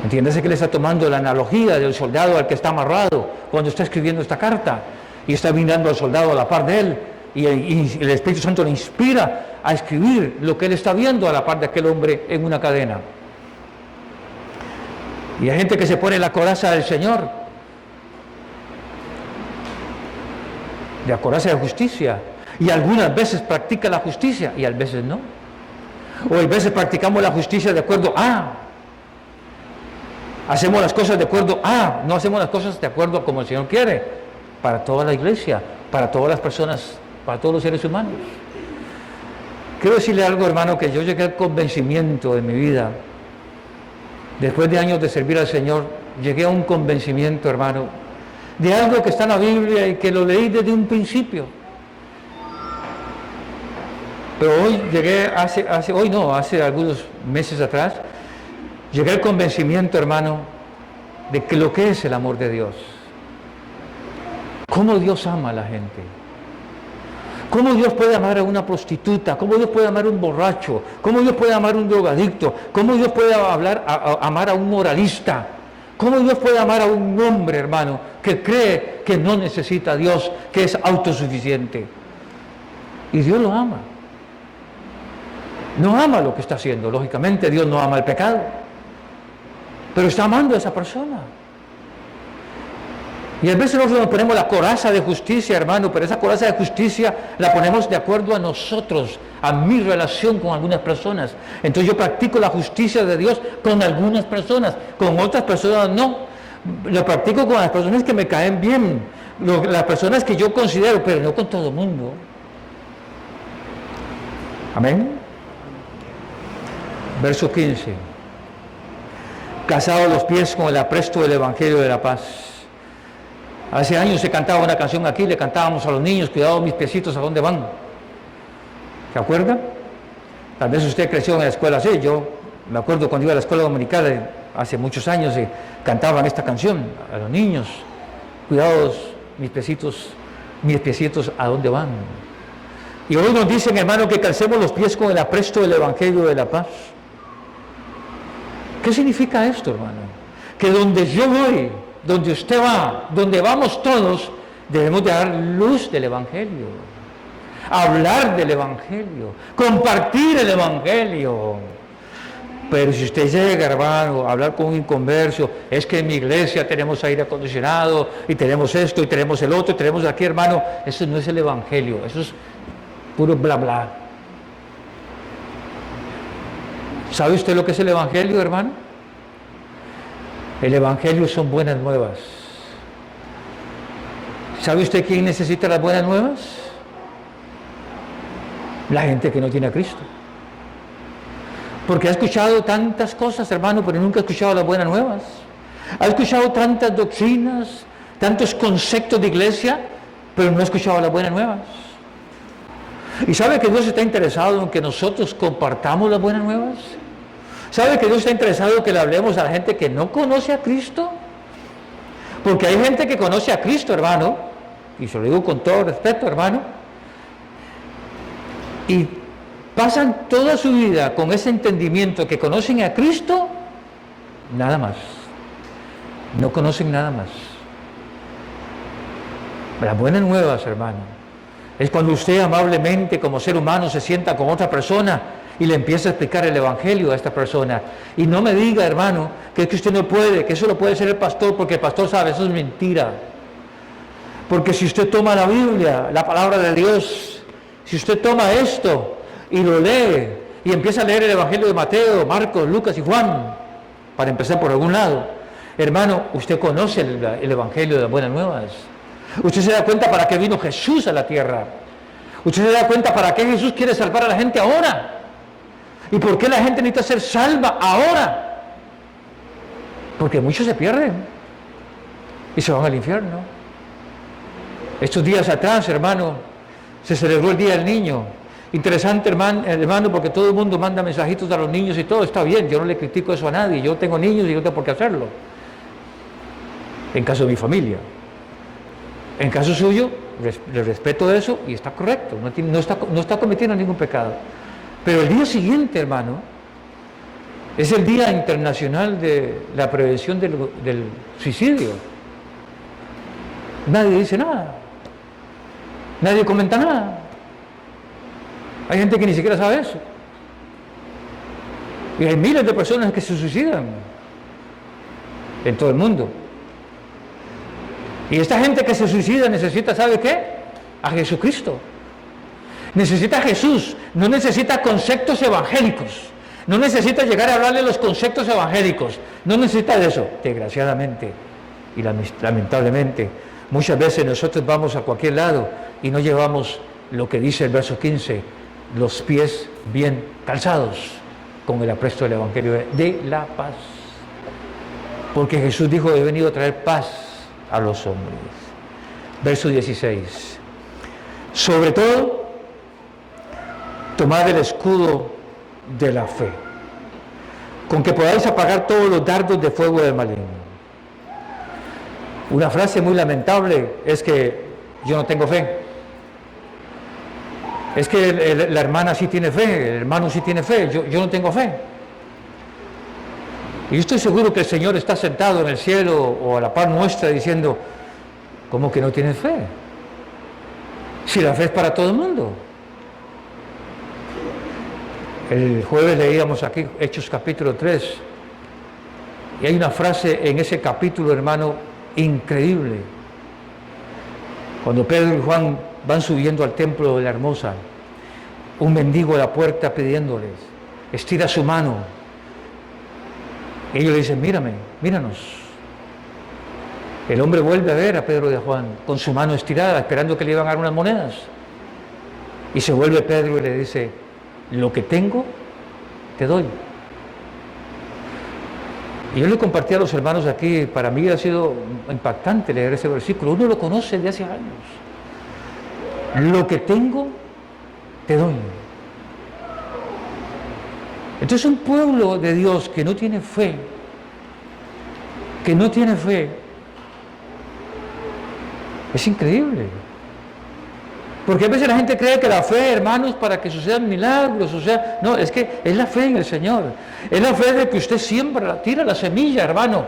Entiéndase que le está tomando la analogía del soldado al que está amarrado cuando está escribiendo esta carta y está mirando al soldado a la par de él y el Espíritu Santo le inspira a escribir lo que él está viendo a la par de aquel hombre en una cadena. Y hay gente que se pone la coraza del Señor, la coraza de justicia, y algunas veces practica la justicia y a veces no. O a veces practicamos la justicia de acuerdo a, hacemos las cosas de acuerdo a, no hacemos las cosas de acuerdo a como el Señor quiere, para toda la iglesia, para todas las personas, para todos los seres humanos. Quiero decirle algo, hermano, que yo llegué al convencimiento en mi vida, después de años de servir al Señor, llegué a un convencimiento, hermano, de algo que está en la Biblia y que lo leí desde un principio. Pero hoy llegué, hace algunos meses atrás, llegué al convencimiento, hermano, de que lo que es el amor de Dios. Cómo Dios ama a la gente. Cómo Dios puede amar a una prostituta, cómo Dios puede amar a un borracho, cómo Dios puede amar a un drogadicto, cómo Dios puede amar a un moralista, cómo Dios puede amar a un hombre, hermano, que cree que no necesita a Dios, que es autosuficiente. Y Dios lo ama. No ama lo que está haciendo, lógicamente Dios no ama el pecado, pero está amando a esa persona. Y a veces nosotros nos ponemos la coraza de justicia, hermano, pero esa coraza de justicia la ponemos de acuerdo a nosotros, a mi relación con algunas personas. Entonces yo practico la justicia de Dios con algunas personas, con otras personas no. Lo practico con las personas que me caen bien, las personas que yo considero, pero no con todo el mundo. Amén. Verso 15. Calzados los pies con el apresto del Evangelio de la paz. Hace años se cantaba una canción aquí, le cantábamos a los niños, cuidado mis piecitos, ¿a dónde van? ¿Se acuerdan? Tal vez usted creció en la escuela así, yo me acuerdo cuando iba a la escuela dominical hace muchos años y cantaban esta canción a los niños, cuidados mis piecitos, ¿a dónde van? Y hoy nos dicen, hermano, que calcemos los pies con el apresto del Evangelio de la paz. ¿Qué significa esto, hermano? Que donde yo voy, donde usted va, donde vamos todos, debemos de dar luz del Evangelio, hablar del Evangelio, compartir el Evangelio. Pero si usted llega, hermano, a hablar con un inconverso, es que en mi iglesia tenemos aire acondicionado, y tenemos esto, y tenemos el otro, y tenemos aquí, hermano, eso no es el Evangelio, eso es puro bla bla. ¿Sabe usted lo que es el Evangelio, hermano? El Evangelio son buenas nuevas. ¿Sabe usted quién necesita las buenas nuevas? La gente que no tiene a Cristo. Porque ha escuchado tantas cosas, hermano, pero nunca ha escuchado las buenas nuevas. Ha escuchado tantas doctrinas, tantos conceptos de iglesia, pero no ha escuchado las buenas nuevas. ¿Y sabe que Dios está interesado en que nosotros compartamos las buenas nuevas? ¿Sabe que Dios está interesado en que le hablemos a la gente que no conoce a Cristo? Porque hay gente que conoce a Cristo, hermano, y se lo digo con todo respeto, hermano, y pasan toda su vida con ese entendimiento que conocen a Cristo, nada más. No conocen nada más. Las buenas nuevas, hermano, es cuando usted amablemente como ser humano se sienta con otra persona y le empieza a explicar el Evangelio a esta persona. Y no me diga, hermano, que es que usted no puede, que eso lo puede hacer el pastor, porque el pastor sabe, eso es mentira. Porque si usted toma la Biblia, la palabra de Dios, si usted toma esto y lo lee y empieza a leer el Evangelio de Mateo, Marcos, Lucas y Juan, para empezar por algún lado, hermano, usted conoce el Evangelio de las buenas nuevas. Usted se da cuenta para qué vino Jesús a la tierra. Usted se da cuenta para qué Jesús quiere salvar a la gente ahora. ¿Y por qué la gente necesita ser salva ahora? Porque muchos se pierden y se van al infierno. Estos días atrás, hermano, se celebró el Día del Niño. Interesante, hermano, porque todo el mundo manda mensajitos a los niños y todo está bien. Yo no le critico eso a nadie. Yo tengo niños y yo tengo por qué hacerlo. En caso de mi familia. En caso suyo, le respeto eso y está correcto. No está cometiendo ningún pecado. Pero el día siguiente, hermano, es el Día Internacional de la Prevención del Suicidio. Nadie dice nada. Nadie comenta nada. Hay gente que ni siquiera sabe eso. Y hay miles de personas que se suicidan en todo el mundo. Y esta gente que se suicida necesita, ¿sabe qué? A Jesucristo. Necesita a Jesús, no necesita conceptos evangélicos. No necesita llegar a hablarle los conceptos evangélicos. No necesita de eso. Desgraciadamente y lamentablemente, muchas veces nosotros vamos a cualquier lado y no llevamos lo que dice el verso 15, los pies bien calzados con el apresto del Evangelio de la paz. Porque Jesús dijo, he venido a traer paz a los hombres. Verso 16. Sobre todo, tomad el escudo de la fe, con que podáis apagar todos los dardos de fuego del maligno. Una frase muy lamentable es que yo no tengo fe. Es que la hermana sí tiene fe, el hermano sí tiene fe, yo no tengo fe. Y yo estoy seguro que el Señor está sentado en el cielo o a la par nuestra diciendo, ¿cómo que no tienes fe? Si la fe es para todo el mundo. El jueves leíamos aquí Hechos capítulo 3 y hay una frase en ese capítulo, hermano, increíble. Cuando Pedro y Juan van subiendo al templo de la Hermosa, un mendigo a la puerta pidiéndoles, estira su mano. Ellos le dicen, mírame, míranos. El hombre vuelve a ver a Pedro y a Juan con su mano estirada, esperando que le iban a dar unas monedas. Y se vuelve Pedro y le dice, lo que tengo, te doy. Y yo le compartí a los hermanos aquí, para mí ha sido impactante leer ese versículo. Uno lo conoce de hace años. Lo que tengo, te doy. Entonces un pueblo de Dios que no tiene fe, es increíble. Porque a veces la gente cree que la fe, hermanos, para que sucedan milagros, no, es que es la fe en el Señor. Es la fe de que usted siembra, tira la semilla, hermano.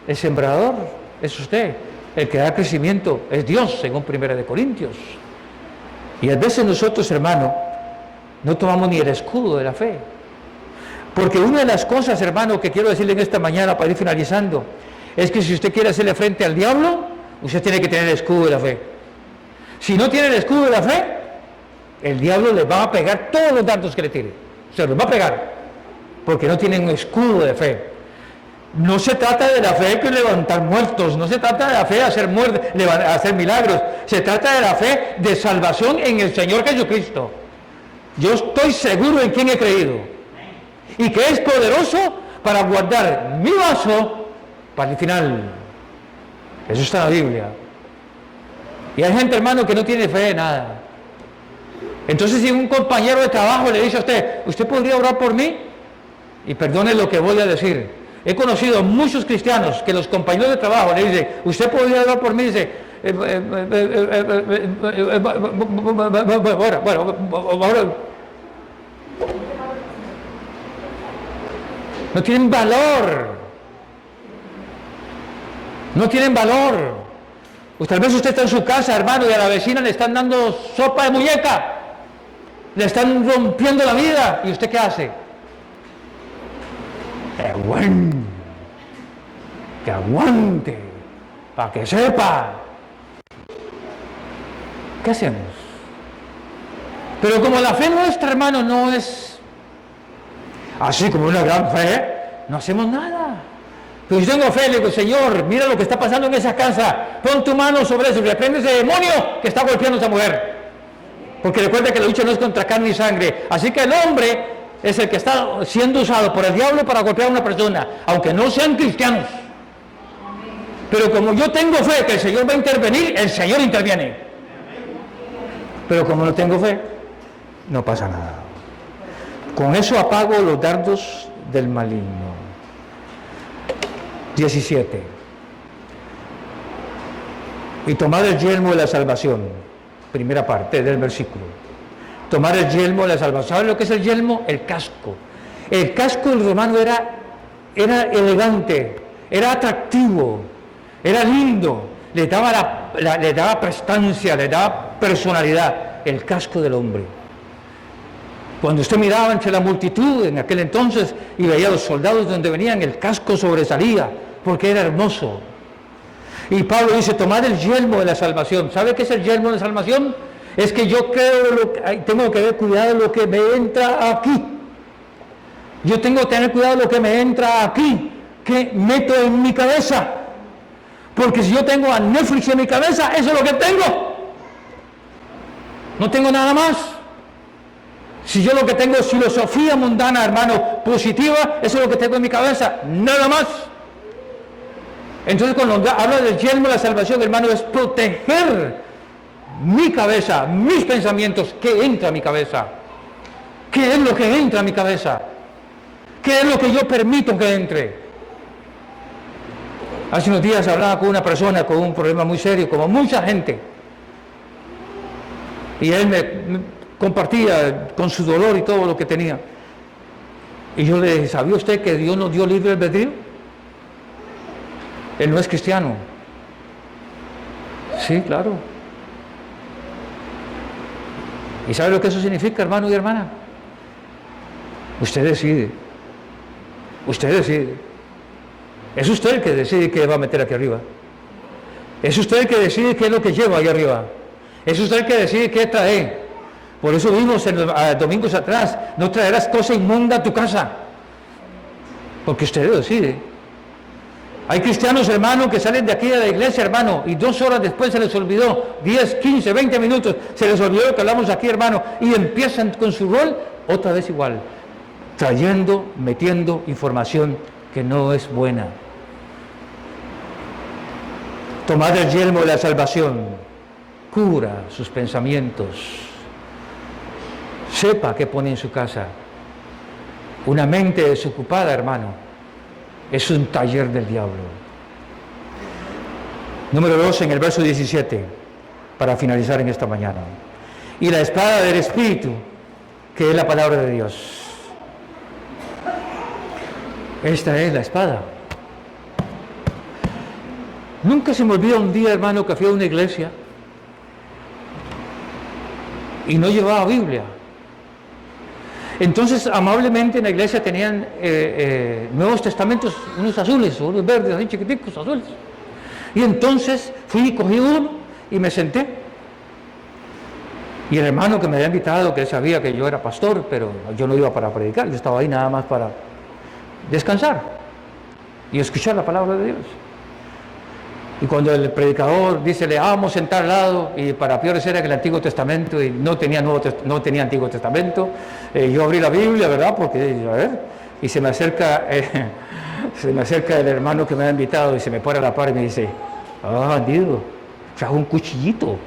El sembrador es usted. El que da crecimiento es Dios, según 1 Corintios. Y a veces nosotros, hermano, no tomamos ni el escudo de la fe. Porque una de las cosas, hermano, que quiero decirle en esta mañana para ir finalizando, es que si usted quiere hacerle frente al diablo, usted tiene que tener el escudo de la fe. Si no tiene el escudo de la fe, el diablo le va a pegar todos los dardos que le tire. Se los va a pegar, porque no tienen un escudo de fe. No se trata de la fe que levantar muertos, no se trata de la fe de hacer milagros, se trata de la fe de salvación en el Señor Jesucristo. Yo estoy seguro en quién he creído y que es poderoso para guardar mi vaso para el final. Eso está en la Biblia. Y hay gente, hermano, que no tiene fe en nada. Entonces, si un compañero de trabajo le dice a usted, ¿usted podría orar por mí? Y perdone lo que voy a decir. He conocido muchos cristianos que los compañeros de trabajo le dicen, ¿usted podría orar por mí? Dice, bueno, no tienen valor. No tienen valor. Tal vez usted está en su casa, hermano, y a la vecina le están dando sopa de muñeca. Le están rompiendo la vida. ¿Y usted qué hace? Que aguante, para que sepa. ¿Qué hacemos? Pero como la fe nuestra, hermano, no es así como una gran fe, no hacemos nada. Pero yo tengo fe, le digo, Señor, mira lo que está pasando en esa casa, pon tu mano sobre eso, reprende ese demonio que está golpeando a esa mujer. Porque recuerda que la lucha no es contra carne y sangre. Así que el hombre es el que está siendo usado por el diablo para golpear a una persona, aunque no sean cristianos. Pero como yo tengo fe que el Señor va a intervenir, el Señor interviene. Pero como no tengo fe, no pasa nada. Con eso apago los dardos del maligno. 17. Y tomar el yelmo de la salvación. Primera parte del versículo. Tomar el yelmo de la salvación. ¿Saben lo que es el yelmo? El casco. El casco del romano era elegante, era atractivo, era lindo, le daba prestancia, le daba personalidad. El casco del hombre. Cuando usted miraba entre la multitud en aquel entonces y veía a los soldados donde venían, el casco sobresalía porque era hermoso. Y Pablo dice, tomad el yelmo de la salvación. ¿Sabe qué es el yelmo de la salvación? Es que yo tengo que tener cuidado de lo que me entra aquí. Yo tengo que tener cuidado de lo que me entra aquí, que meto en mi cabeza. Porque si yo tengo a Netflix en mi cabeza, eso es lo que tengo. No tengo nada más. Si yo lo que tengo es filosofía mundana, hermano, positiva, eso es lo que tengo en mi cabeza, nada más. Entonces cuando habla del yelmo de la salvación, hermano, es proteger mi cabeza, mis pensamientos, ¿qué entra a mi cabeza? ¿Qué es lo que entra a mi cabeza? ¿Qué es lo que yo permito que entre? Hace unos días hablaba con una persona con un problema muy serio, como mucha gente, y él me compartía con su dolor y todo lo que tenía. Y yo le dije, ¿sabía usted que Dios nos dio libre albedrío? Él no es cristiano. Sí, claro. ¿Y sabe lo que eso significa, hermano y hermana? Usted decide. Usted decide. Es usted el que decide qué va a meter aquí arriba. Es usted el que decide qué es lo que lleva ahí arriba. Es usted el que decide qué trae. Por eso vimos domingos atrás, no traerás cosa inmunda a tu casa, porque usted decide. Hay cristianos, hermano, que salen de aquí de la iglesia, hermano, y 2 horas después se les olvidó, 10, 15, 20 minutos, se les olvidó lo que hablamos aquí, hermano, y empiezan con su rol otra vez igual, trayendo, metiendo información que no es buena. Tomad el yelmo de la salvación, cura sus pensamientos. Sepa qué pone en su casa. Una mente desocupada, hermano, es un taller del diablo. Número 2, en el verso 17, para finalizar en esta mañana. Y la espada del Espíritu, que es la palabra de Dios. Esta es la espada. Nunca se me olvida un día, hermano, que fui a una iglesia y no llevaba Biblia. Entonces, amablemente en la iglesia tenían Nuevos Testamentos, unos azules, unos verdes, así chiquiticos, azules. Y entonces fui y cogí uno y me senté. Y el hermano que me había invitado, que él sabía que yo era pastor, pero yo no iba para predicar, yo estaba ahí nada más para descansar y escuchar la palabra de Dios. Y cuando el predicador dice, le vamos a sentar al lado, y para peores era que el Antiguo Testamento, y no tenía Antiguo Testamento, yo abrí la Biblia, ¿verdad? Porque, a ver, y se me acerca el hermano que me ha invitado y se me pone a la par y me dice, bandido, trajo un cuchillito.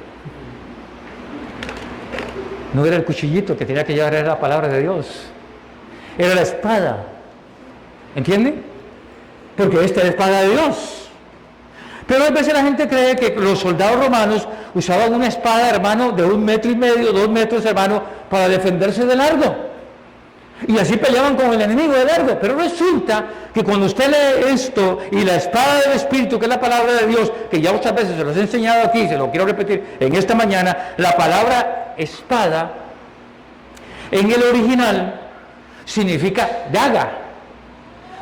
No era el cuchillito que tenía que llevar, era la palabra de Dios. Era la espada. ¿Entiende? Porque esta es la espada de Dios. Pero a veces la gente cree que los soldados romanos usaban una espada, hermano, de 1,5 metros, 2 metros, hermano, para defenderse de largo. Y así peleaban con el enemigo de largo. Pero resulta que cuando usted lee esto y la espada del Espíritu, que es la palabra de Dios, que ya muchas veces se los he enseñado aquí, se lo quiero repetir en esta mañana, la palabra espada en el original significa daga,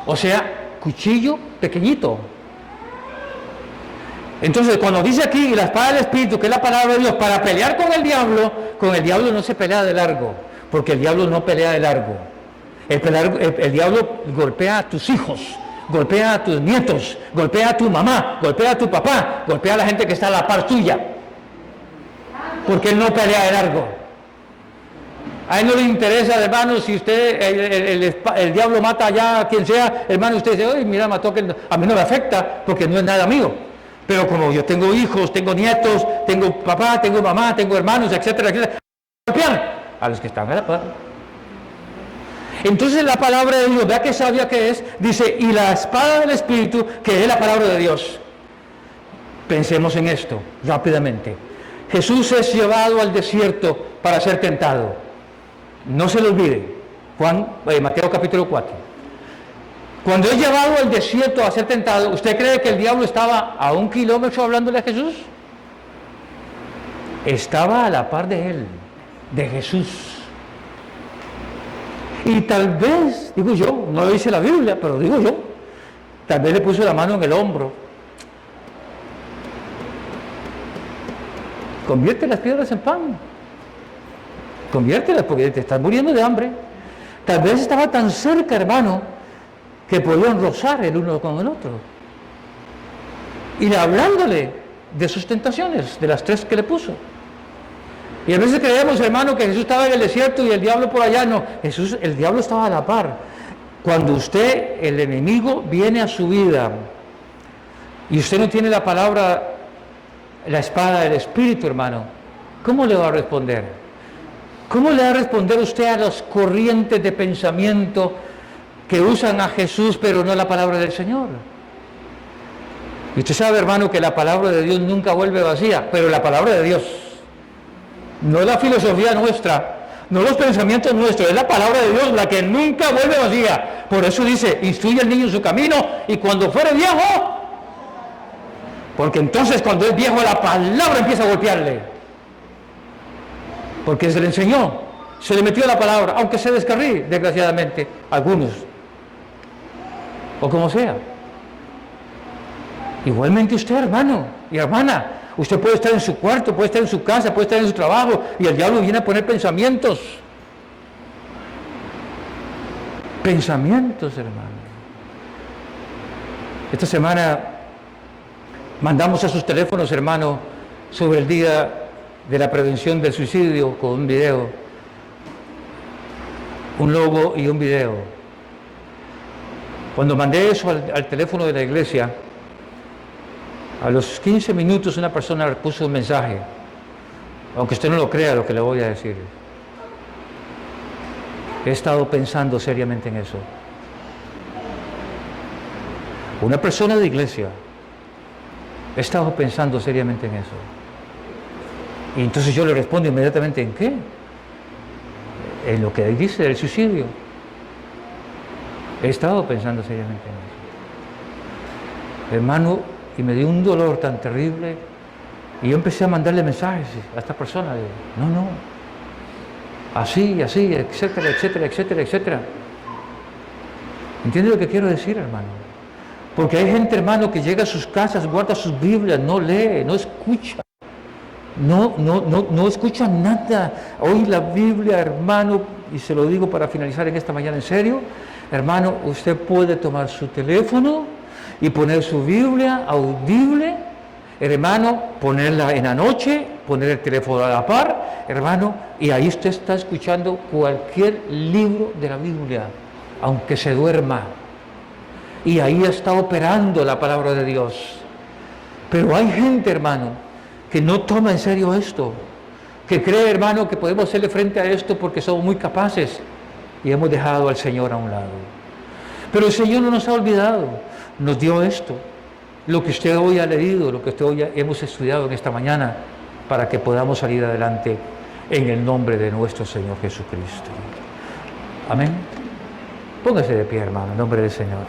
o sea, cuchillo pequeñito. Entonces, cuando dice aquí la espada del Espíritu, que es la palabra de Dios, para pelear con el diablo no se pelea de largo, porque el diablo no pelea de largo. El diablo golpea a tus hijos, golpea a tus nietos, golpea a tu mamá, golpea a tu papá, golpea a la gente que está a la par tuya. Porque Él no pelea de largo. A Él no le interesa, hermano, si usted, el diablo mata allá a quien sea, hermano, usted dice, oye, mira, mató, que a mí no me afecta porque no es nada mío. Pero como yo tengo hijos, tengo nietos, tengo papá, tengo mamá, tengo hermanos, etcétera, etcétera, golpean a los que están a la par. Entonces la palabra de Dios, vea qué sabia que es, dice, y la espada del Espíritu, que es la palabra de Dios. Pensemos en esto rápidamente. Jesús es llevado al desierto para ser tentado. No se lo olvide. Mateo capítulo 4. Cuando es llevado al desierto a ser tentado, ¿usted cree que el diablo estaba a 1 kilómetro hablándole a Jesús? Estaba a la par de él, de Jesús. Y tal vez, digo yo, no lo dice la Biblia, pero digo yo, tal vez le puso la mano en el hombro. Convierte las piedras en pan. Conviértelas porque te estás muriendo de hambre. Tal vez estaba tan cerca, hermano, que podían rozar el uno con el otro. Y hablándole de sus tentaciones, de las 3 que le puso. Y a veces creemos, hermano, que Jesús estaba en el desierto y el diablo por allá. No, el diablo estaba a la par. Cuando usted, el enemigo, viene a su vida y usted no tiene la palabra, la espada del Espíritu, hermano, ¿cómo le va a responder? ¿Cómo le va a responder usted a las corrientes de pensamiento que usan a Jesús pero no la palabra del Señor? Y usted sabe, hermano, que la palabra de Dios nunca vuelve vacía, pero la palabra de Dios, no es la filosofía nuestra, no los pensamientos nuestros, es la palabra de Dios la que nunca vuelve vacía. Por eso dice, instruye al niño en su camino y cuando fuere viejo, porque entonces cuando es viejo la palabra empieza a golpearle. Porque se le enseñó, se le metió la palabra, aunque se descarríe, desgraciadamente, algunos, o como sea. Igualmente usted, hermano y hermana, usted puede estar en su cuarto, puede estar en su casa, puede estar en su trabajo, y el diablo viene a poner pensamientos. Pensamientos, hermano. Esta semana mandamos a sus teléfonos, hermano, sobre el día de la prevención del suicidio con un video, un logo y un video. Cuando mandé eso al teléfono de la iglesia, a los 15 minutos una persona puso un mensaje, aunque usted no lo crea lo que le voy a decir. He estado pensando seriamente en eso. Una persona de iglesia, he estado pensando seriamente en eso. Y entonces yo le respondo inmediatamente, ¿en qué? En lo que dice del suicidio. He estado pensando seriamente en eso. Hermano, y me dio un dolor tan terrible, y yo empecé a mandarle mensajes a esta persona, no, así, etcétera, etcétera, etcétera, etcétera. ¿Entiende lo que quiero decir, hermano? Porque hay gente, hermano, que llega a sus casas, guarda sus Biblias, no lee, no escucha. No escucha nada. Hoy la Biblia, hermano, y se lo digo para finalizar en esta mañana en serio, hermano, usted puede tomar su teléfono y poner su Biblia audible, hermano, ponerla en la noche, poner el teléfono a la par, hermano, y ahí usted está escuchando cualquier libro de la Biblia, aunque se duerma. Y ahí está operando la palabra de Dios. Pero hay gente, hermano, que no toma en serio esto, que cree, hermano, que podemos hacerle frente a esto porque somos muy capaces y hemos dejado al Señor a un lado. Pero el Señor no nos ha olvidado, nos dio esto, lo que usted hoy ha leído, lo que usted hoy hemos estudiado en esta mañana, para que podamos salir adelante en el nombre de nuestro Señor Jesucristo. Amén. Póngase de pie, hermano, en nombre del Señor.